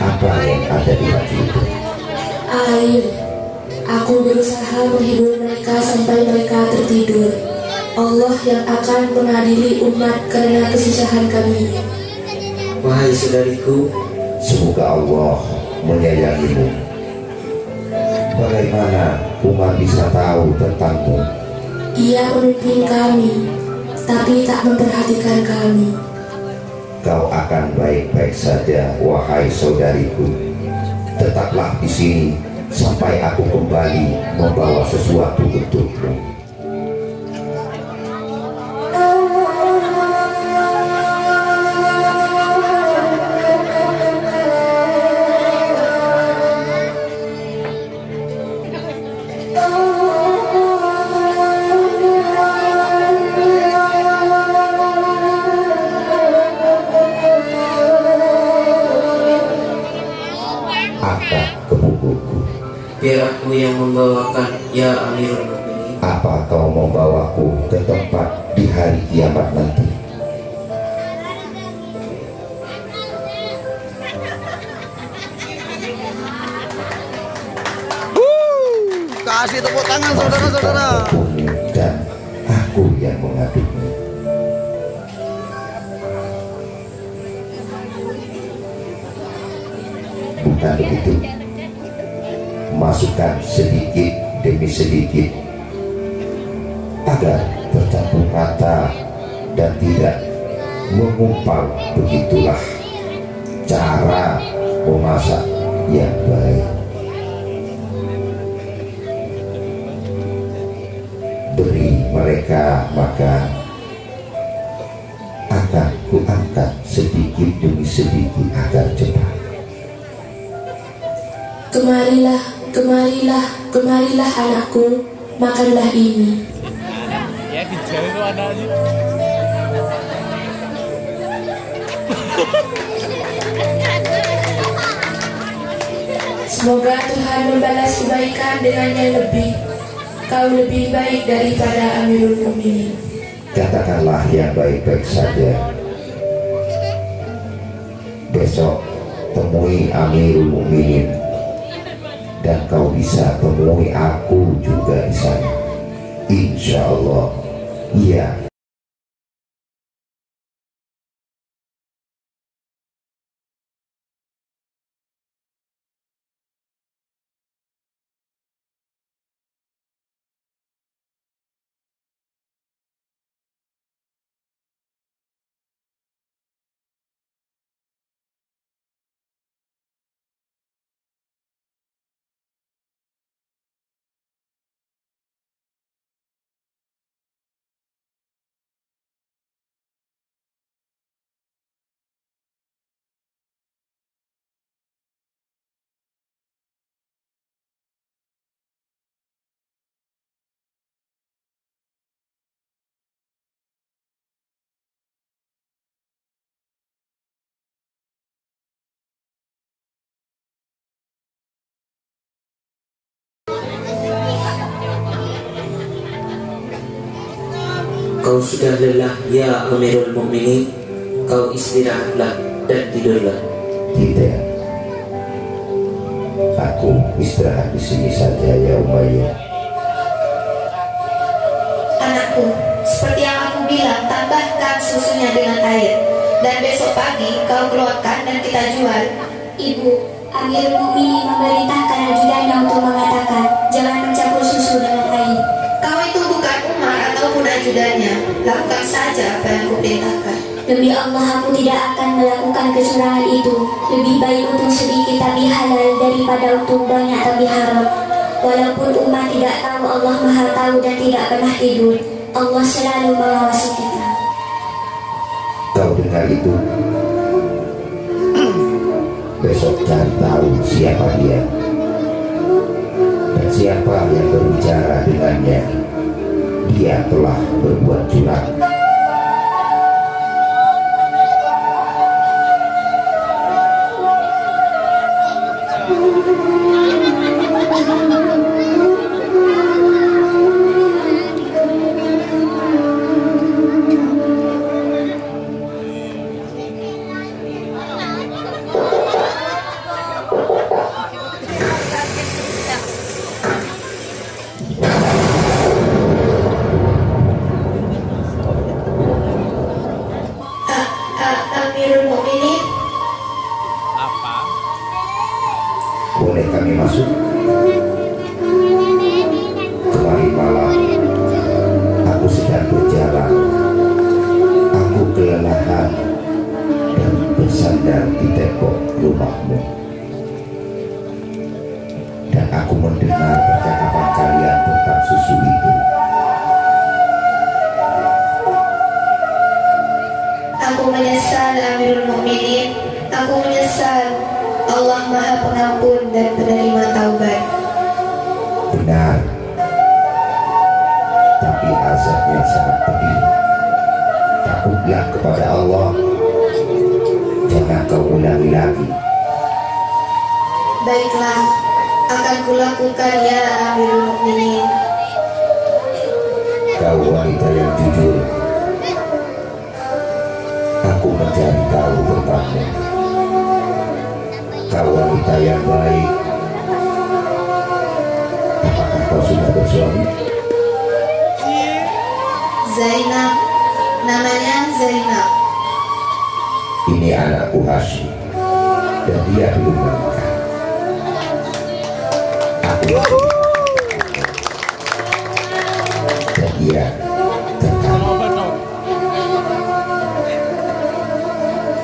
Apa yang ada di hati itu? Air. Aku berusaha menghibur mereka sampai mereka tertidur. Allah yang akan mengadili umat karena kesusahan kami. Wahai saudariku, Semoga Allah menyayangimu. Bagaimana Umar bisa tahu tentangmu? Ia memimpin kami, tapi tak memperhatikan kami. Kau akan baik-baik saja, wahai saudariku. Tetaplah di sini sampai aku kembali membawa sesuatu untukmu. biar aku yang membawakan, ya Amirul Mukminin. Apa kau membawaku ke tempat di hari kiamat nanti? Kasih tepuk tangan saudara-saudara. Dan aku yang mengaduknya. Bukan begitu? Masukkan sedikit demi sedikit agar tercampur rata dan tidak mengumpal. Begitulah cara memasak yang baik. Beri mereka makan, akan kuangkat sedikit demi sedikit agar cepat. Kemarilah, kemarilah, kemarilah anakku, makanlah ini. Ya dijauh anaknya. Semoga Tuhan membalas kebaikan dengan yang lebih. Kau lebih baik daripada Amirul Mukminin. Katakanlah yang baik-baik saja. Besok temui Amirul Mukminin, dan kau bisa temui aku juga di sana. Insya Allah, iya. Kau sudah lelah, ya Amirul Mukminin. Kau istirahatlah dan tidurlah. Tidak. Aku istirahat di sini saja, ya Umayyah. Anakku, seperti yang aku bilang, tambahkan susunya dengan air. Dan besok pagi kau keluarkan dan kita jual. Ibu, Amirul Mukminin memerintahkan ajudannya untuk mengatakan, jangan mencampur susu dengan air. Kau itu bukan Umar ataupun ajudannya. Lakukan saja apa yang kuperintahkan. Demi Allah, aku tidak akan melakukan kecurangan itu. Lebih baik untung sedikit tapi halal daripada untung banyak tapi haram. Walaupun umat tidak tahu, Allah Maha tahu dan tidak pernah tidur. Allah selalu mengawasi kita. Kau dengar itu? Besok cari tahu siapa dia dan siapa yang berbicara dengannya. Dia telah berbuat curang. Amirul Mukminin, Apa? Boleh kami masuk? Kemarin malam aku sedang berjalan. Aku kelelahan dan bersandar di tembok rumahmu. Dan aku mendengar percakapan kalian tentang susu itu. aku menyesal Amirul Mukminin. Aku menyesal. Allah Maha Pengampun dan penerima taubat. Benar. Tapi azabnya sangat pedih. Takutlah kepada Allah. Jangan kau ulangi lagi. Baiklah, akan kulakukan ya Amirul Mukminin. Kau wanita yang jujur, aku mencari tahu tentangmu. Kau wanita yang baik, apakah kau sudah bersuami? Zainab, namanya Zainab. Ini anakku Hashim, dan dia belum menikah. Aku dan dia tertarik.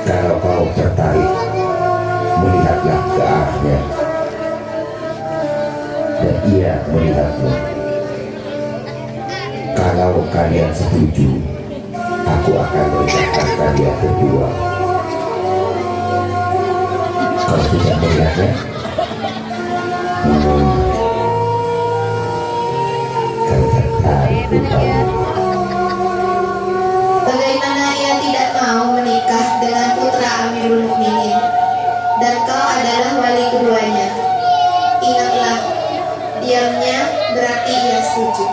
Kalau kau tertarik, melihatlah ke arahnya, dan ia melihatmu. Kalau kalian setuju, aku akan menikahkan kalian berdua. Kau sudah melihatnya? Kau tertarik rupanya. Bagaimana ia tidak mau menikah dengan putra Amirul Mukminin, dan kau adalah wali keduanya. Ingatlah, diamnya berarti ia setuju.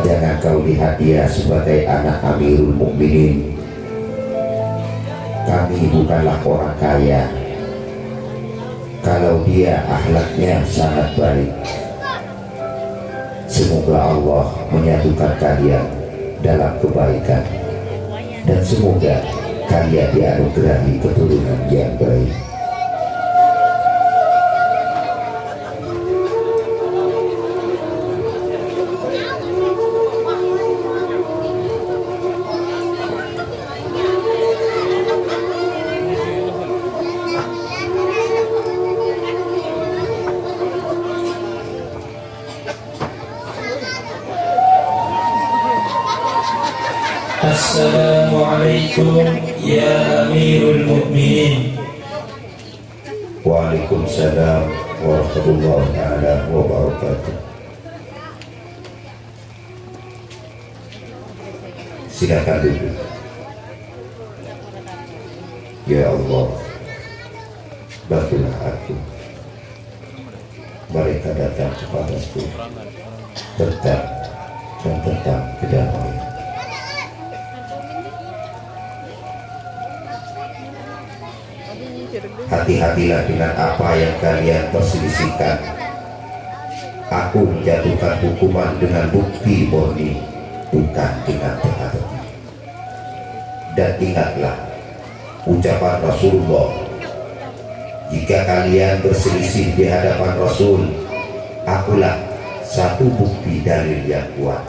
Jangan kau lihat dia sebagai anak Amirul Mukminin. Kami bukanlah orang kaya. Kalau dia akhlaknya sangat baik, semoga Allah menyatukan kalian dalam kebaikan, dan semoga kalian dianugerahi keturunan yang baik. Assalamualaikum ya Amirul Mukminin. Waalaikumsalam warahmatullahi taala wabarakatuh. Silakan duduk. Ya Allah, bantulah aku. Mereka datang kepadaku tentang dan tentang kedamaian. Hati-hatilah dengan apa yang kalian perselisihkan. Aku menjatuhkan hukuman dengan bukti murni, bukan dengan teka-teki. Dan ingatlah ucapan Rasulullah, jika kalian berselisih di hadapan Rasul, akulah satu bukti dalil yang kuat.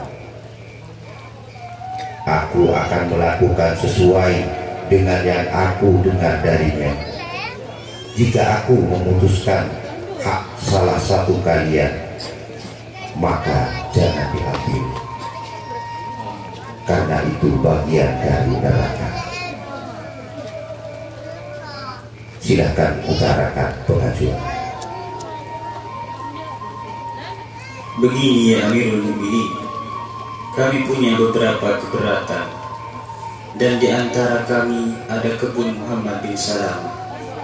Aku akan melakukan sesuai dengan yang aku dengar darinya. Jika aku memutuskan hak salah satu kalian, maka jangan diambil, karena itu bagian dari neraka. Silahkan utarakan pengajuan. Begini ya Amirul Mukminin, kami punya beberapa keberatan, dan di antara kami ada kebun Muhammad bin Salam.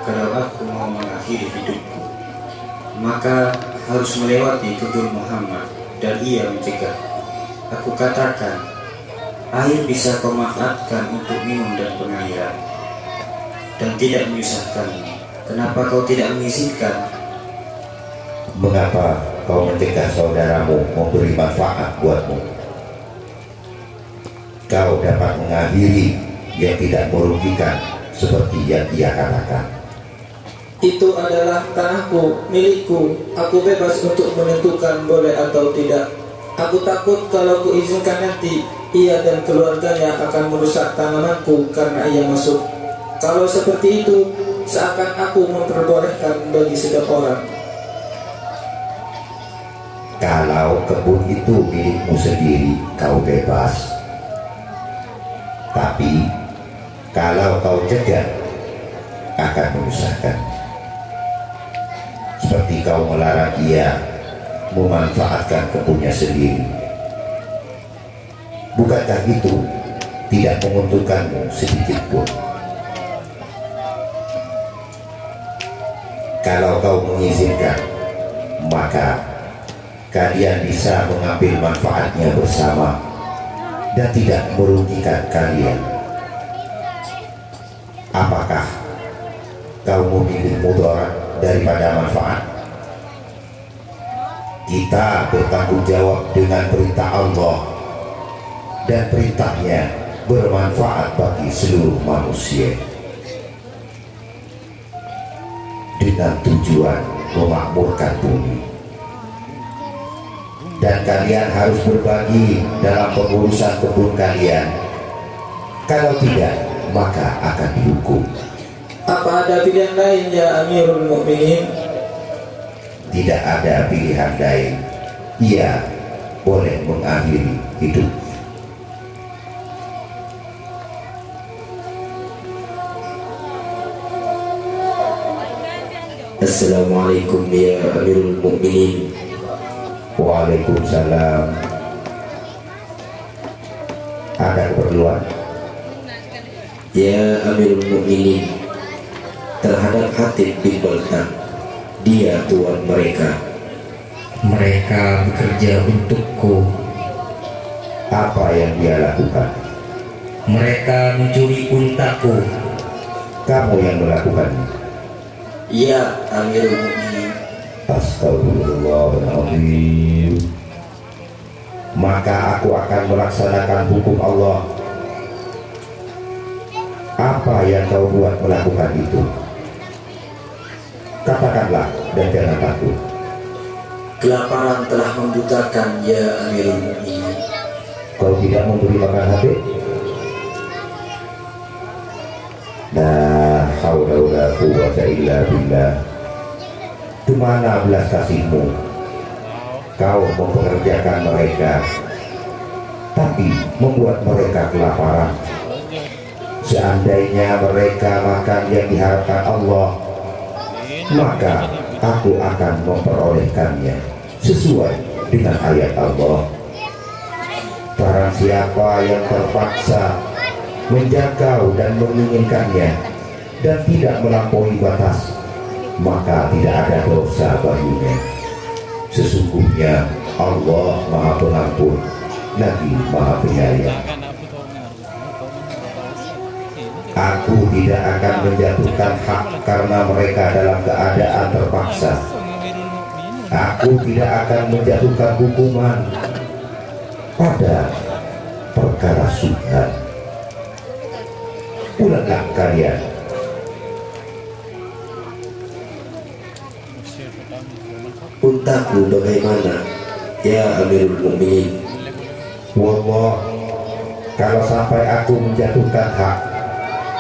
Kalau aku mau mengakhiri hidupku, maka harus melewati kebun Muhammad, dan ia mencegah. Aku katakan, air bisa kau manfaatkan untuk minum dan pengairan, dan tidak menyusahkanmu. Kenapa kau tidak mengizinkan? Mengapa kau mencegah saudaramu memberi manfaat buatmu? Kau dapat mengakhiri yang tidak merugikan seperti yang dia katakan. Itu adalah tanahku, milikku. Aku bebas untuk menentukan boleh atau tidak. Aku takut kalau kuizinkan nanti ia dan keluarganya akan merusak tanamanku karena ia masuk. Kalau seperti itu, seakan aku memperbolehkan bagi setiap orang. Kalau kebun itu milikmu sendiri, kau bebas. Tapi kalau kau cegah, akan menyusahkan. Seperti kau melarang ia memanfaatkan kebunnya sendiri. Bukankah itu tidak menguntungkanmu sedikit pun? Kalau kau mengizinkan, maka kalian bisa mengambil manfaatnya bersama dan tidak merugikan kalian. Apakah kau memilih mudarat daripada manfaat? Kita bertanggung jawab dengan perintah Allah, dan perintahnya bermanfaat bagi seluruh manusia dengan tujuan memakmurkan bumi. Dan kalian harus berbagi dalam pengurusan kebun kalian. Kalau tidak, maka akan dihukum. Apa ada pilihan lain ya Amirul Mukminin? Tidak ada pilihan lain. Ia boleh mengakhiri hidup. Assalamualaikum ya Amirul Mukminin. Waalaikumsalam. Ada keperluan? Ya Amirul Mukminin, terhadap Hatib bin Baltan, dia tuan mereka. Mereka bekerja untukku. Apa yang dia lakukan? Mereka mencuri untaku. Kamu yang melakukannya? Ya Amirul Mukminin. Astagfirullahaladzim. Maka aku akan melaksanakan hukum Allah. Apa yang kau buat melakukan itu? Katakanlah dan jangan takut. Kelaparan telah membutakan ya Amirul Mukminin. Kau tidak memberi makan hati? La haula wala quwwata illa billah. Kemana belas kasihmu? Kau mempekerjakan mereka, tapi membuat mereka kelaparan. Seandainya mereka makan yang diharapkan Allah, maka aku akan memperolehkannya sesuai dengan ayat Allah. Barang siapa yang terpaksa menjangkau dan menginginkannya dan tidak melampaui batas, maka tidak ada dosa baginya. Sesungguhnya Allah Maha Pengampun lagi Maha Penyayang. Aku tidak akan menjatuhkan hak karena mereka dalam keadaan terpaksa. Aku tidak akan menjatuhkan hukuman pada perkara subhan. Pulanglah kalian. Untaku bagaimana ya Amirul Mukminin? Wallah, kalau sampai aku menjatuhkan hak,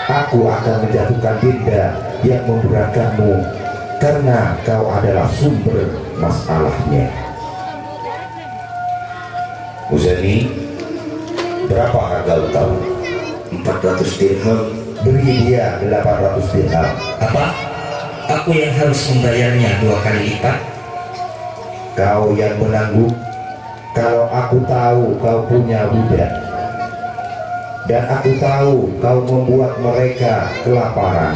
aku akan menjatuhkan denda yang memberatkanmu, karena kau adalah sumber masalahnya. Uzani, berapa harga utang? 400 dirham. Beri dia 800 dirham. Apa? Aku yang harus membayarnya 2 kali lipat? Kau yang menanggung. Kalau aku tahu kau punya budak, dan aku tahu kau membuat mereka kelaparan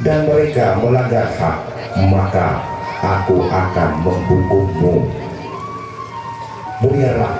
dan mereka melanggar hak, maka aku akan menghukummu. Bayarlah.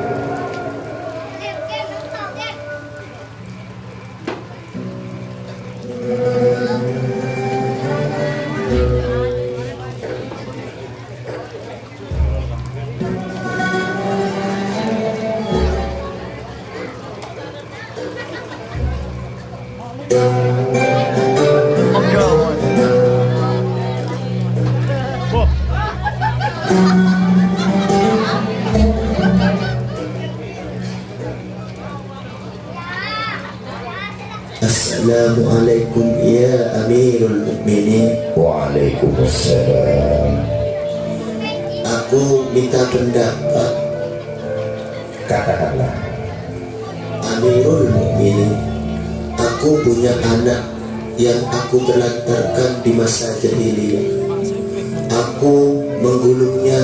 Assalamualaikum ya Amirul Mukminin. Waalaikumsalam. Aku minta pendapat. Katakanlah. Amirul Mukminin, aku punya anak yang aku telantarkan di masa jahiliyah. Aku menggulungnya,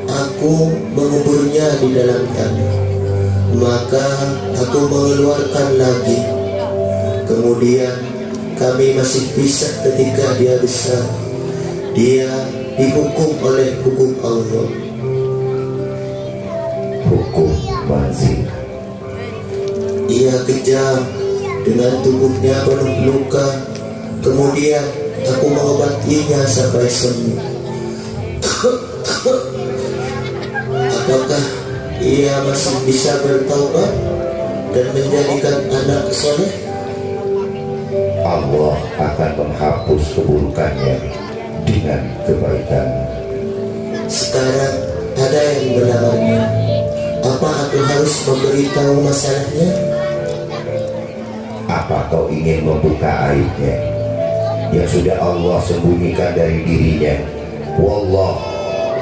aku menguburnya di dalam tanah. Maka aku mengeluarkan lagi. Kemudian kami masih pisah ketika dia besar. Dia dihukum oleh hukum Allah. Hukum berzina. Ia kejam dengan tubuhnya penuh luka. Kemudian aku mengobatinya sampai sembuh. Apakah ia masih bisa bertaubat dan menjadikan anak soleh? Allah akan menghapus keburukannya dengan kebaikan. Sekarang ada yang menawarnya. Apa aku harus memberitahu masalahnya? Apa kau ingin membuka aibnya yang sudah Allah sembunyikan dari dirinya? Wallah,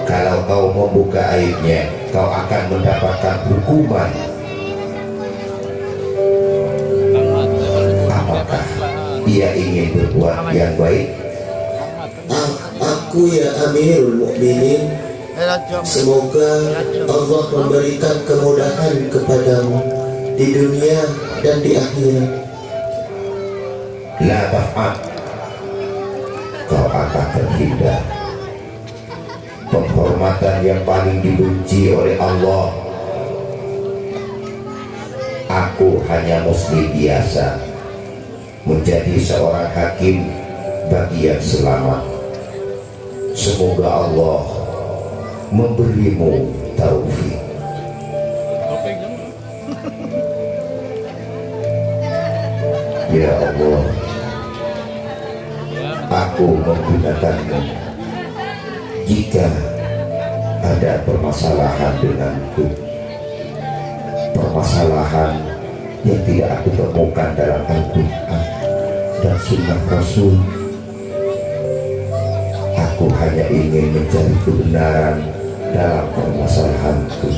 kalau kau membuka aibnya, kau akan mendapatkan hukuman. Apakah ia ingin berbuat yang baik? Aku ya Amirul Mukminin, semoga Allah memberikan kemudahan kepadamu di dunia dan di akhirat. La taf'al, kau akan terhindar. Penghormatan yang paling dibenci oleh Allah. Aku hanya muslim biasa, menjadi seorang hakim bagi yang selamat. Semoga Allah memberimu taufik. Ya Allah, aku menggunakanmu jika ada permasalahan denganku, permasalahan yang tidak aku temukan dalam Al-Quran dan Sunnah Rasul. Aku hanya ingin mencari kebenaran dalam permasalahanku.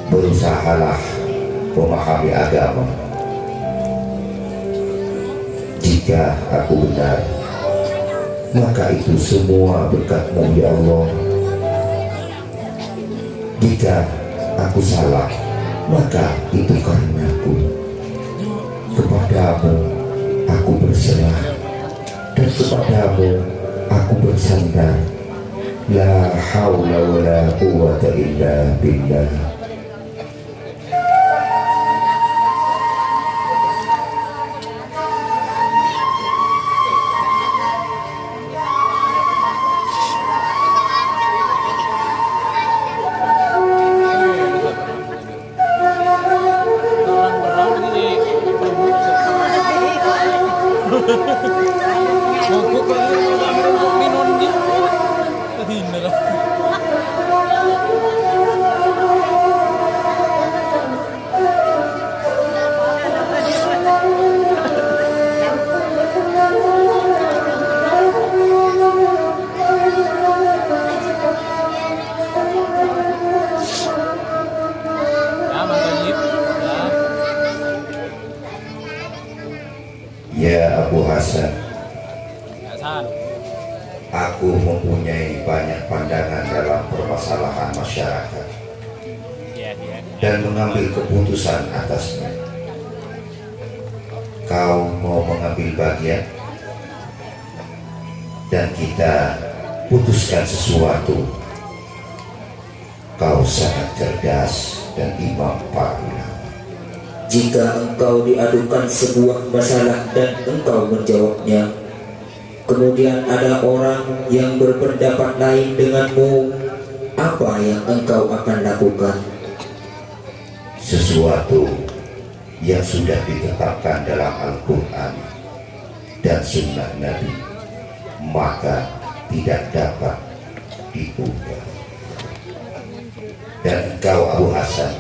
Berusahalah memahami agama. Jika aku benar, maka itu semua berkat-Mu ya Allah. Jika aku salah, maka itu karenaku. Kepadamu aku berserah dan kepadamu aku bersandar. La haula wa la quwwata illa billah. Ya Abu Hasan, aku mempunyai banyak pandangan dalam permasalahan masyarakat dan mengambil keputusan atasnya. Kau mau mengambil bagian dan kita putuskan sesuatu. Kau sangat cerdas dan imam para ulama. Jika engkau diadukan sebuah masalah dan engkau menjawabnya, kemudian ada orang yang berpendapat lain denganmu, apa yang engkau akan lakukan? Sesuatu yang sudah ditetapkan dalam Al-Quran dan Sunnah Nabi, maka tidak dapat diubah. Dan engkau Abu Hasan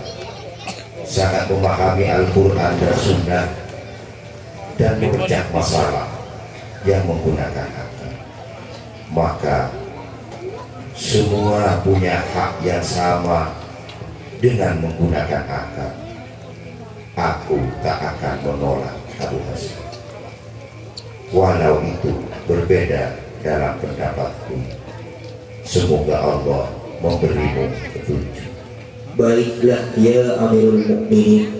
sangat memahami Al-Quran dan Sunnah dan memecah masalah yang menggunakan akal, maka semua punya hak yang sama dengan menggunakan akal. Aku tak akan menolak Abu Hasan, walau itu berbeda dalam pendapatku. Semoga Allah memberimu petunjuk. Baiklah ya Amirul Mukminin.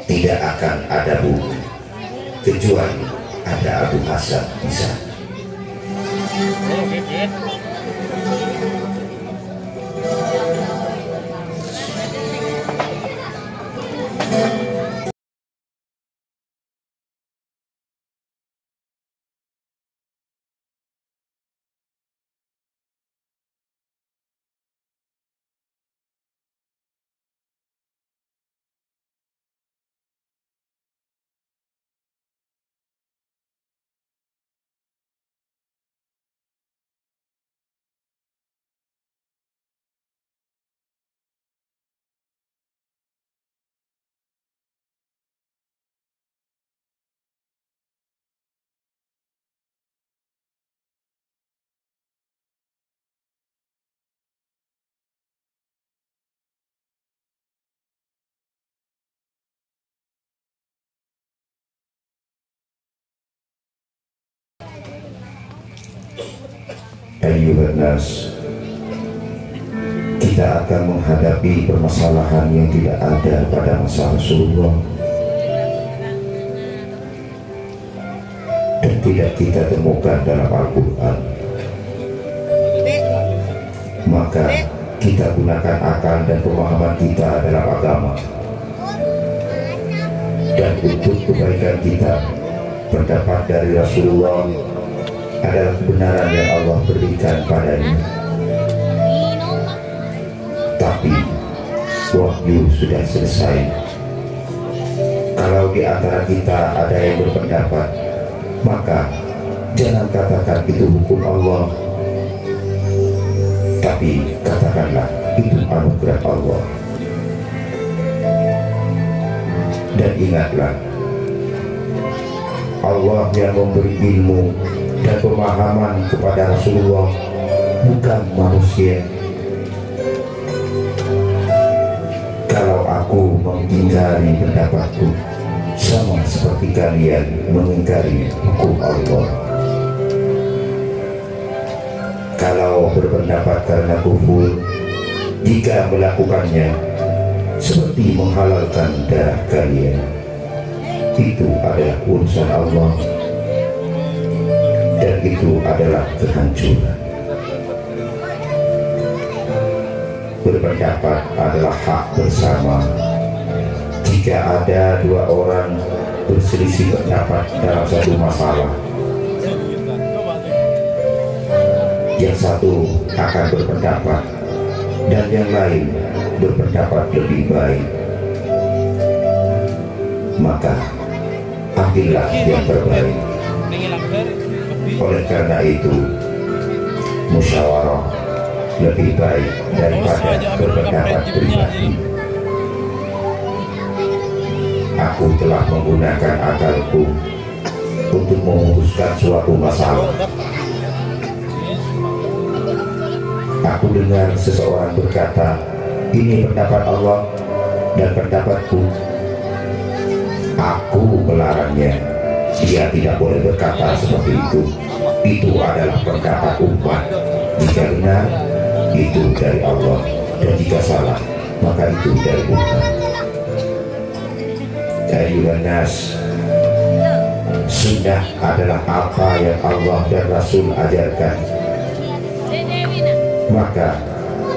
Tidak akan ada bumi kecuali ada Abu Hasan di sana. Ayyuhan nas, kita akan menghadapi permasalahan yang tidak ada pada masa Rasulullah dan tidak kita temukan dalam Al-Quran. Maka kita gunakan akal dan pemahaman kita dalam agama, dan untuk kebaikan kita, pendapat dari Rasulullah adalah kebenaran yang Allah berikan padanya. Tapi wahyu sudah selesai. Kalau di antara kita ada yang berpendapat, maka jangan katakan itu hukum Allah, tapi katakanlah itu anugerah Allah. Dan ingatlah, Allah yang memberi ilmu dan pemahaman kepada Rasulullah, bukan manusia. Kalau aku mengingkari pendapatku, sama seperti kalian mengingkari hukum Allah. Kalau berpendapat karena kufur, jika melakukannya seperti menghalalkan darah kalian, itu adalah urusan Allah, dan itu adalah kehancuran. Berpendapat adalah hak bersama. Jika ada dua orang berselisih pendapat dalam satu masalah, yang satu akan berpendapat dan yang lain berpendapat lebih baik, maka ambillah yang terbaik. Oleh karena itu, musyawarah lebih baik daripada berpendapat pribadi. Aku telah menggunakan akalku untuk memutuskan suatu masalah. Aku dengar seseorang berkata, ini pendapat Allah dan pendapatku. Aku melarangnya. Dia tidak boleh berkata seperti itu. Itu adalah pendapat umat. Jika benar, itu dari Allah, dan jika salah, maka itu dari umat. Ayyuhan nas, sunnah adalah apa yang Allah dan Rasul ajarkan. Maka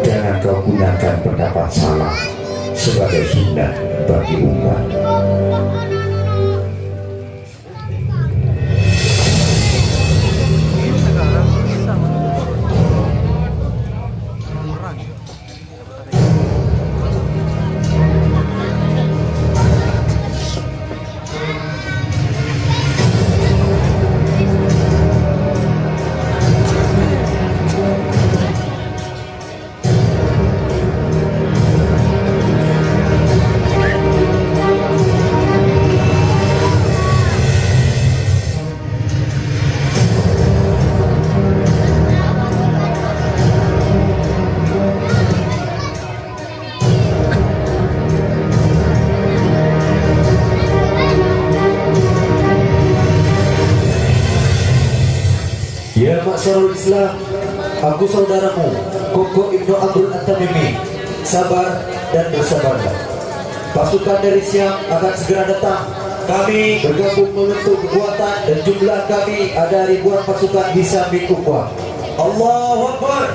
jangan kau gunakan pendapat salah sebagai sunnah bagi umat. Ya Masyarul Islam, aku saudaramu Koko Ibnu Abdul At-Tamimi. Sabar dan bersabarlah. Pasukan dari Syam akan segera datang kami bergabung membentuk kekuatan dan jumlah kami ada ribuan pasukan di samping ukhuwah. Allahu Akbar.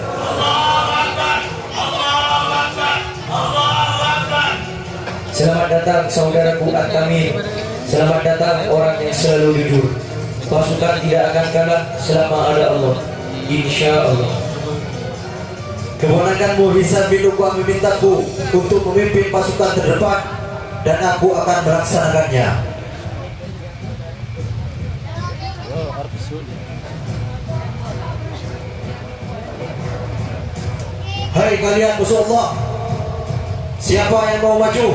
Selamat datang saudaraku At-Tamim. Selamat datang orang yang selalu jujur. Pasukan tidak akan kalah selama ada Allah, insya Allah. Keponakanmu Hisam bin Uqbah memintaku untuk memimpin pasukan terdepan dan aku akan melaksanakannya. Hai kalian musuh Allah, siapa yang mau maju?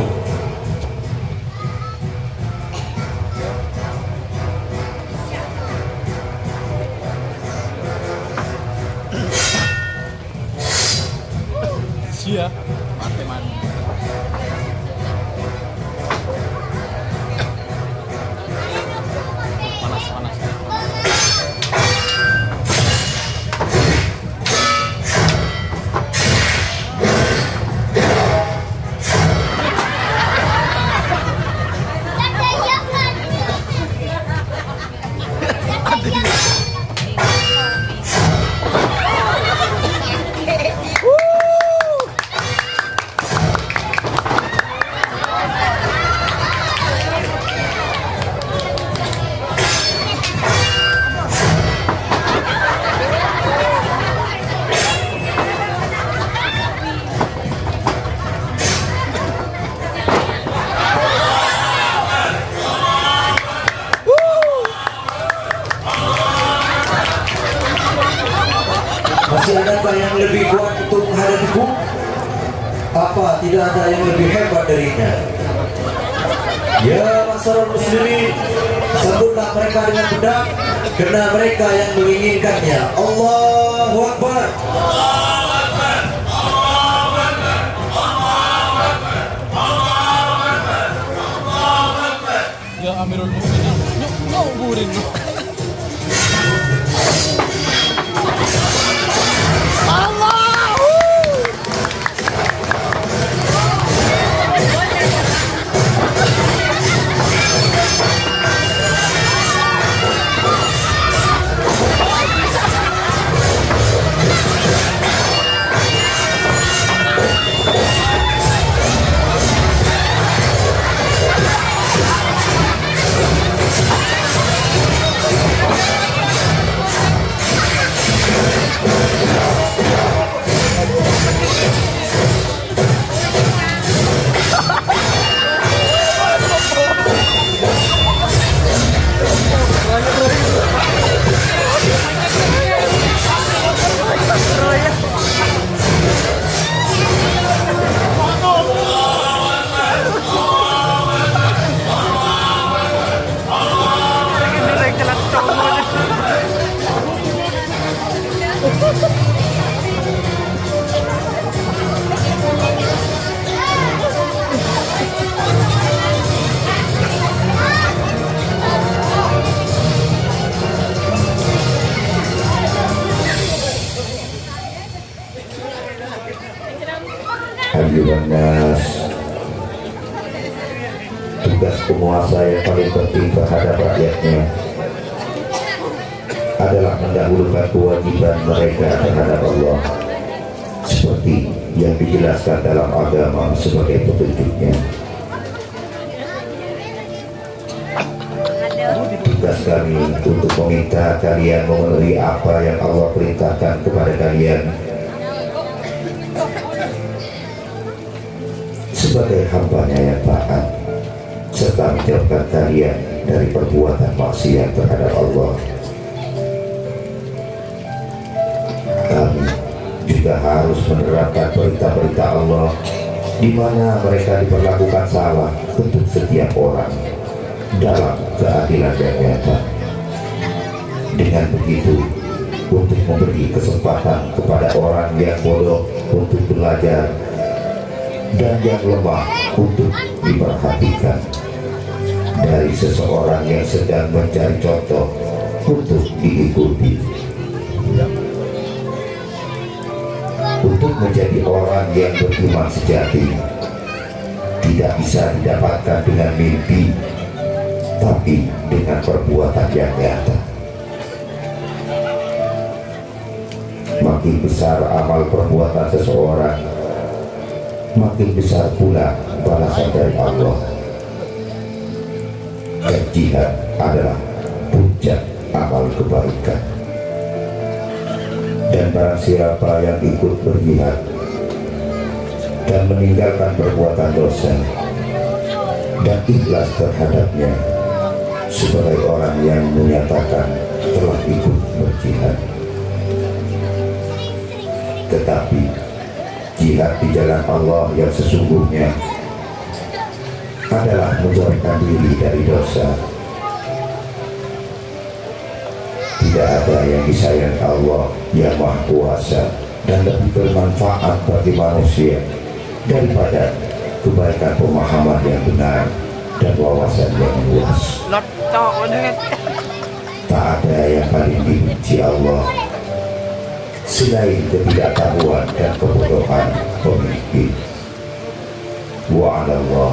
Sia, mati-mati. Panas-panas. Masih adakah yang lebih kuat untuk menghadapiku? Apa tidak ada yang lebih hebat darinya? Ya masyarakat muslimin, sambutlah mereka dengan pedang, karena mereka yang menginginkannya. Allahu Akbar. Ya Amirul Mukminin, yuk nguburin lu. Ayuhan nas, tugas penguasa yang paling penting terhadap rakyatnya adalah mendahulukan kewajiban mereka terhadap Allah, seperti yang dijelaskan dalam agama sebagai petunjuknya. Tugas kami untuk meminta kalian memenuhi apa yang Allah perintahkan kepada kalian sebagai hambanya yang taat, serta menjauhkan kalian dari perbuatan maksiat terhadap Allah. Kami juga harus menerapkan perintah-perintah Allah di mana mereka diperlakukan salah untuk setiap orang dalam keadilan yang nyata. Dengan begitu, untuk memberi kesempatan kepada orang yang bodoh untuk belajar dan yang lemah untuk diperhatikan, dari seseorang yang sedang mencari contoh untuk diikuti. Untuk menjadi orang yang beriman sejati tidak bisa didapatkan dengan mimpi, tapi dengan perbuatan yang nyata. Makin besar amal perbuatan seseorang, makin besar pula balasan dari Allah. Dan jihad adalah puncak amal kebaikan. Dan barang siapa yang ikut berjihad dan meninggalkan perbuatan dosa dan ikhlas terhadapnya, sebagai orang yang menyatakan telah ikut berjihad. Tetapi jihad di jalan Allah yang sesungguhnya adalah menjauhkan diri dari dosa. Tidak ada yang disayang Allah yang Maha Kuasa dan lebih bermanfaat bagi manusia daripada kebaikan pemahaman yang benar dan wawasan yang luas. Tak ada yang paling dibenci Allah selain ketidaktahuan dan kebodohan pemimpin. Wa 'ala Allah,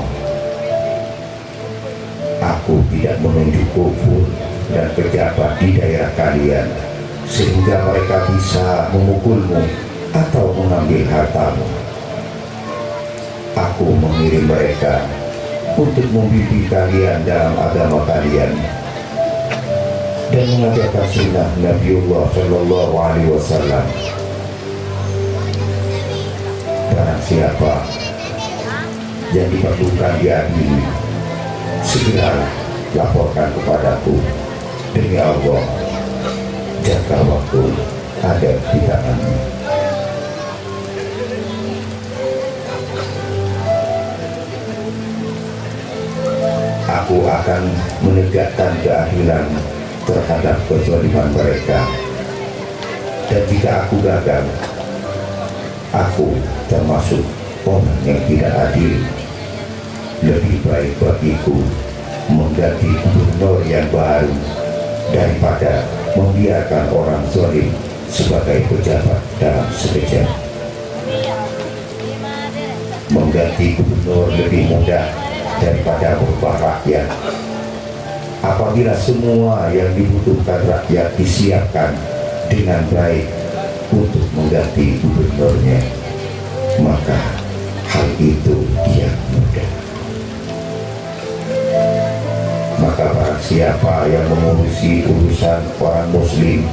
aku tidak menunjuk kufur dan pejabat di daerah kalian sehingga mereka bisa memukulmu atau mengambil hartamu. Aku mengirim mereka untuk membimbing kalian dalam agama kalian dan mengajarkan sunnah Nabiullah Shallallahu Alaihi Wasallam. Barang siapa yang diperlukan diadili, segera laporkan kepadaku. Demi Allah, jaga waktu ada di tanganmu. Aku akan menegakkan keadilan terhadap kezaliman mereka, dan jika aku gagal, aku termasuk orang yang tidak adil. Lebih baik bagiku mengganti gubernur yang baru daripada membiarkan orang zalim sebagai pejabat dalam sekejap. Mengganti gubernur lebih mudah daripada berubah rakyat. Apabila semua yang dibutuhkan rakyat disiapkan dengan baik untuk mengganti gubernurnya, maka hal itu dia mudah. Maka barang siapa yang mengurusi urusan orang muslim,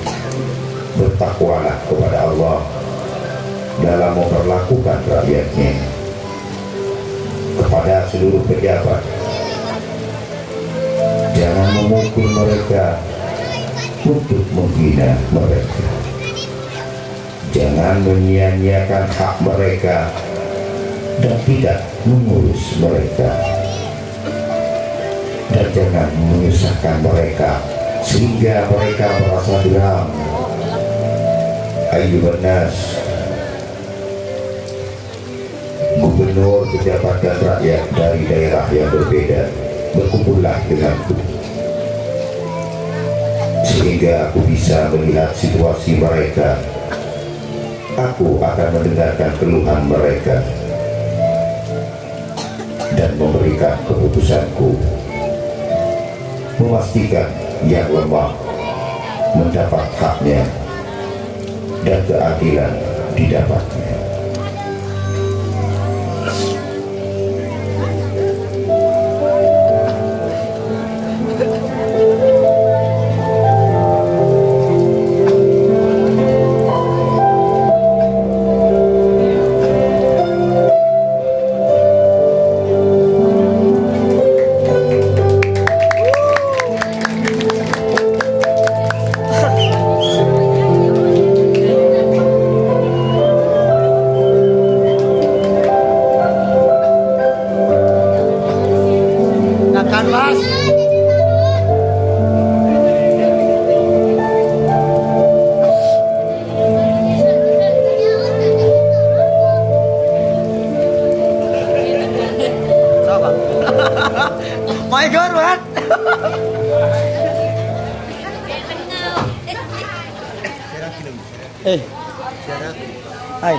bertakwalah kepada Allah dalam memperlakukan rakyatnya. Kepada seluruh pejabat, jangan memukul mereka untuk menghina mereka. Jangan menyia-nyiakan hak mereka dan tidak mengurus mereka. Dan jangan menyusahkan mereka sehingga mereka merasa geram. Ayyuhan nas, gubernur, pejabat dan rakyat dari daerah yang berbeda, berkumpullah denganku sehingga aku bisa melihat situasi mereka. Aku akan mendengarkan keluhan mereka dan memberikan keputusanku, memastikan yang lemah mendapat haknya dan keadilan didapatnya. My God, what? Hai.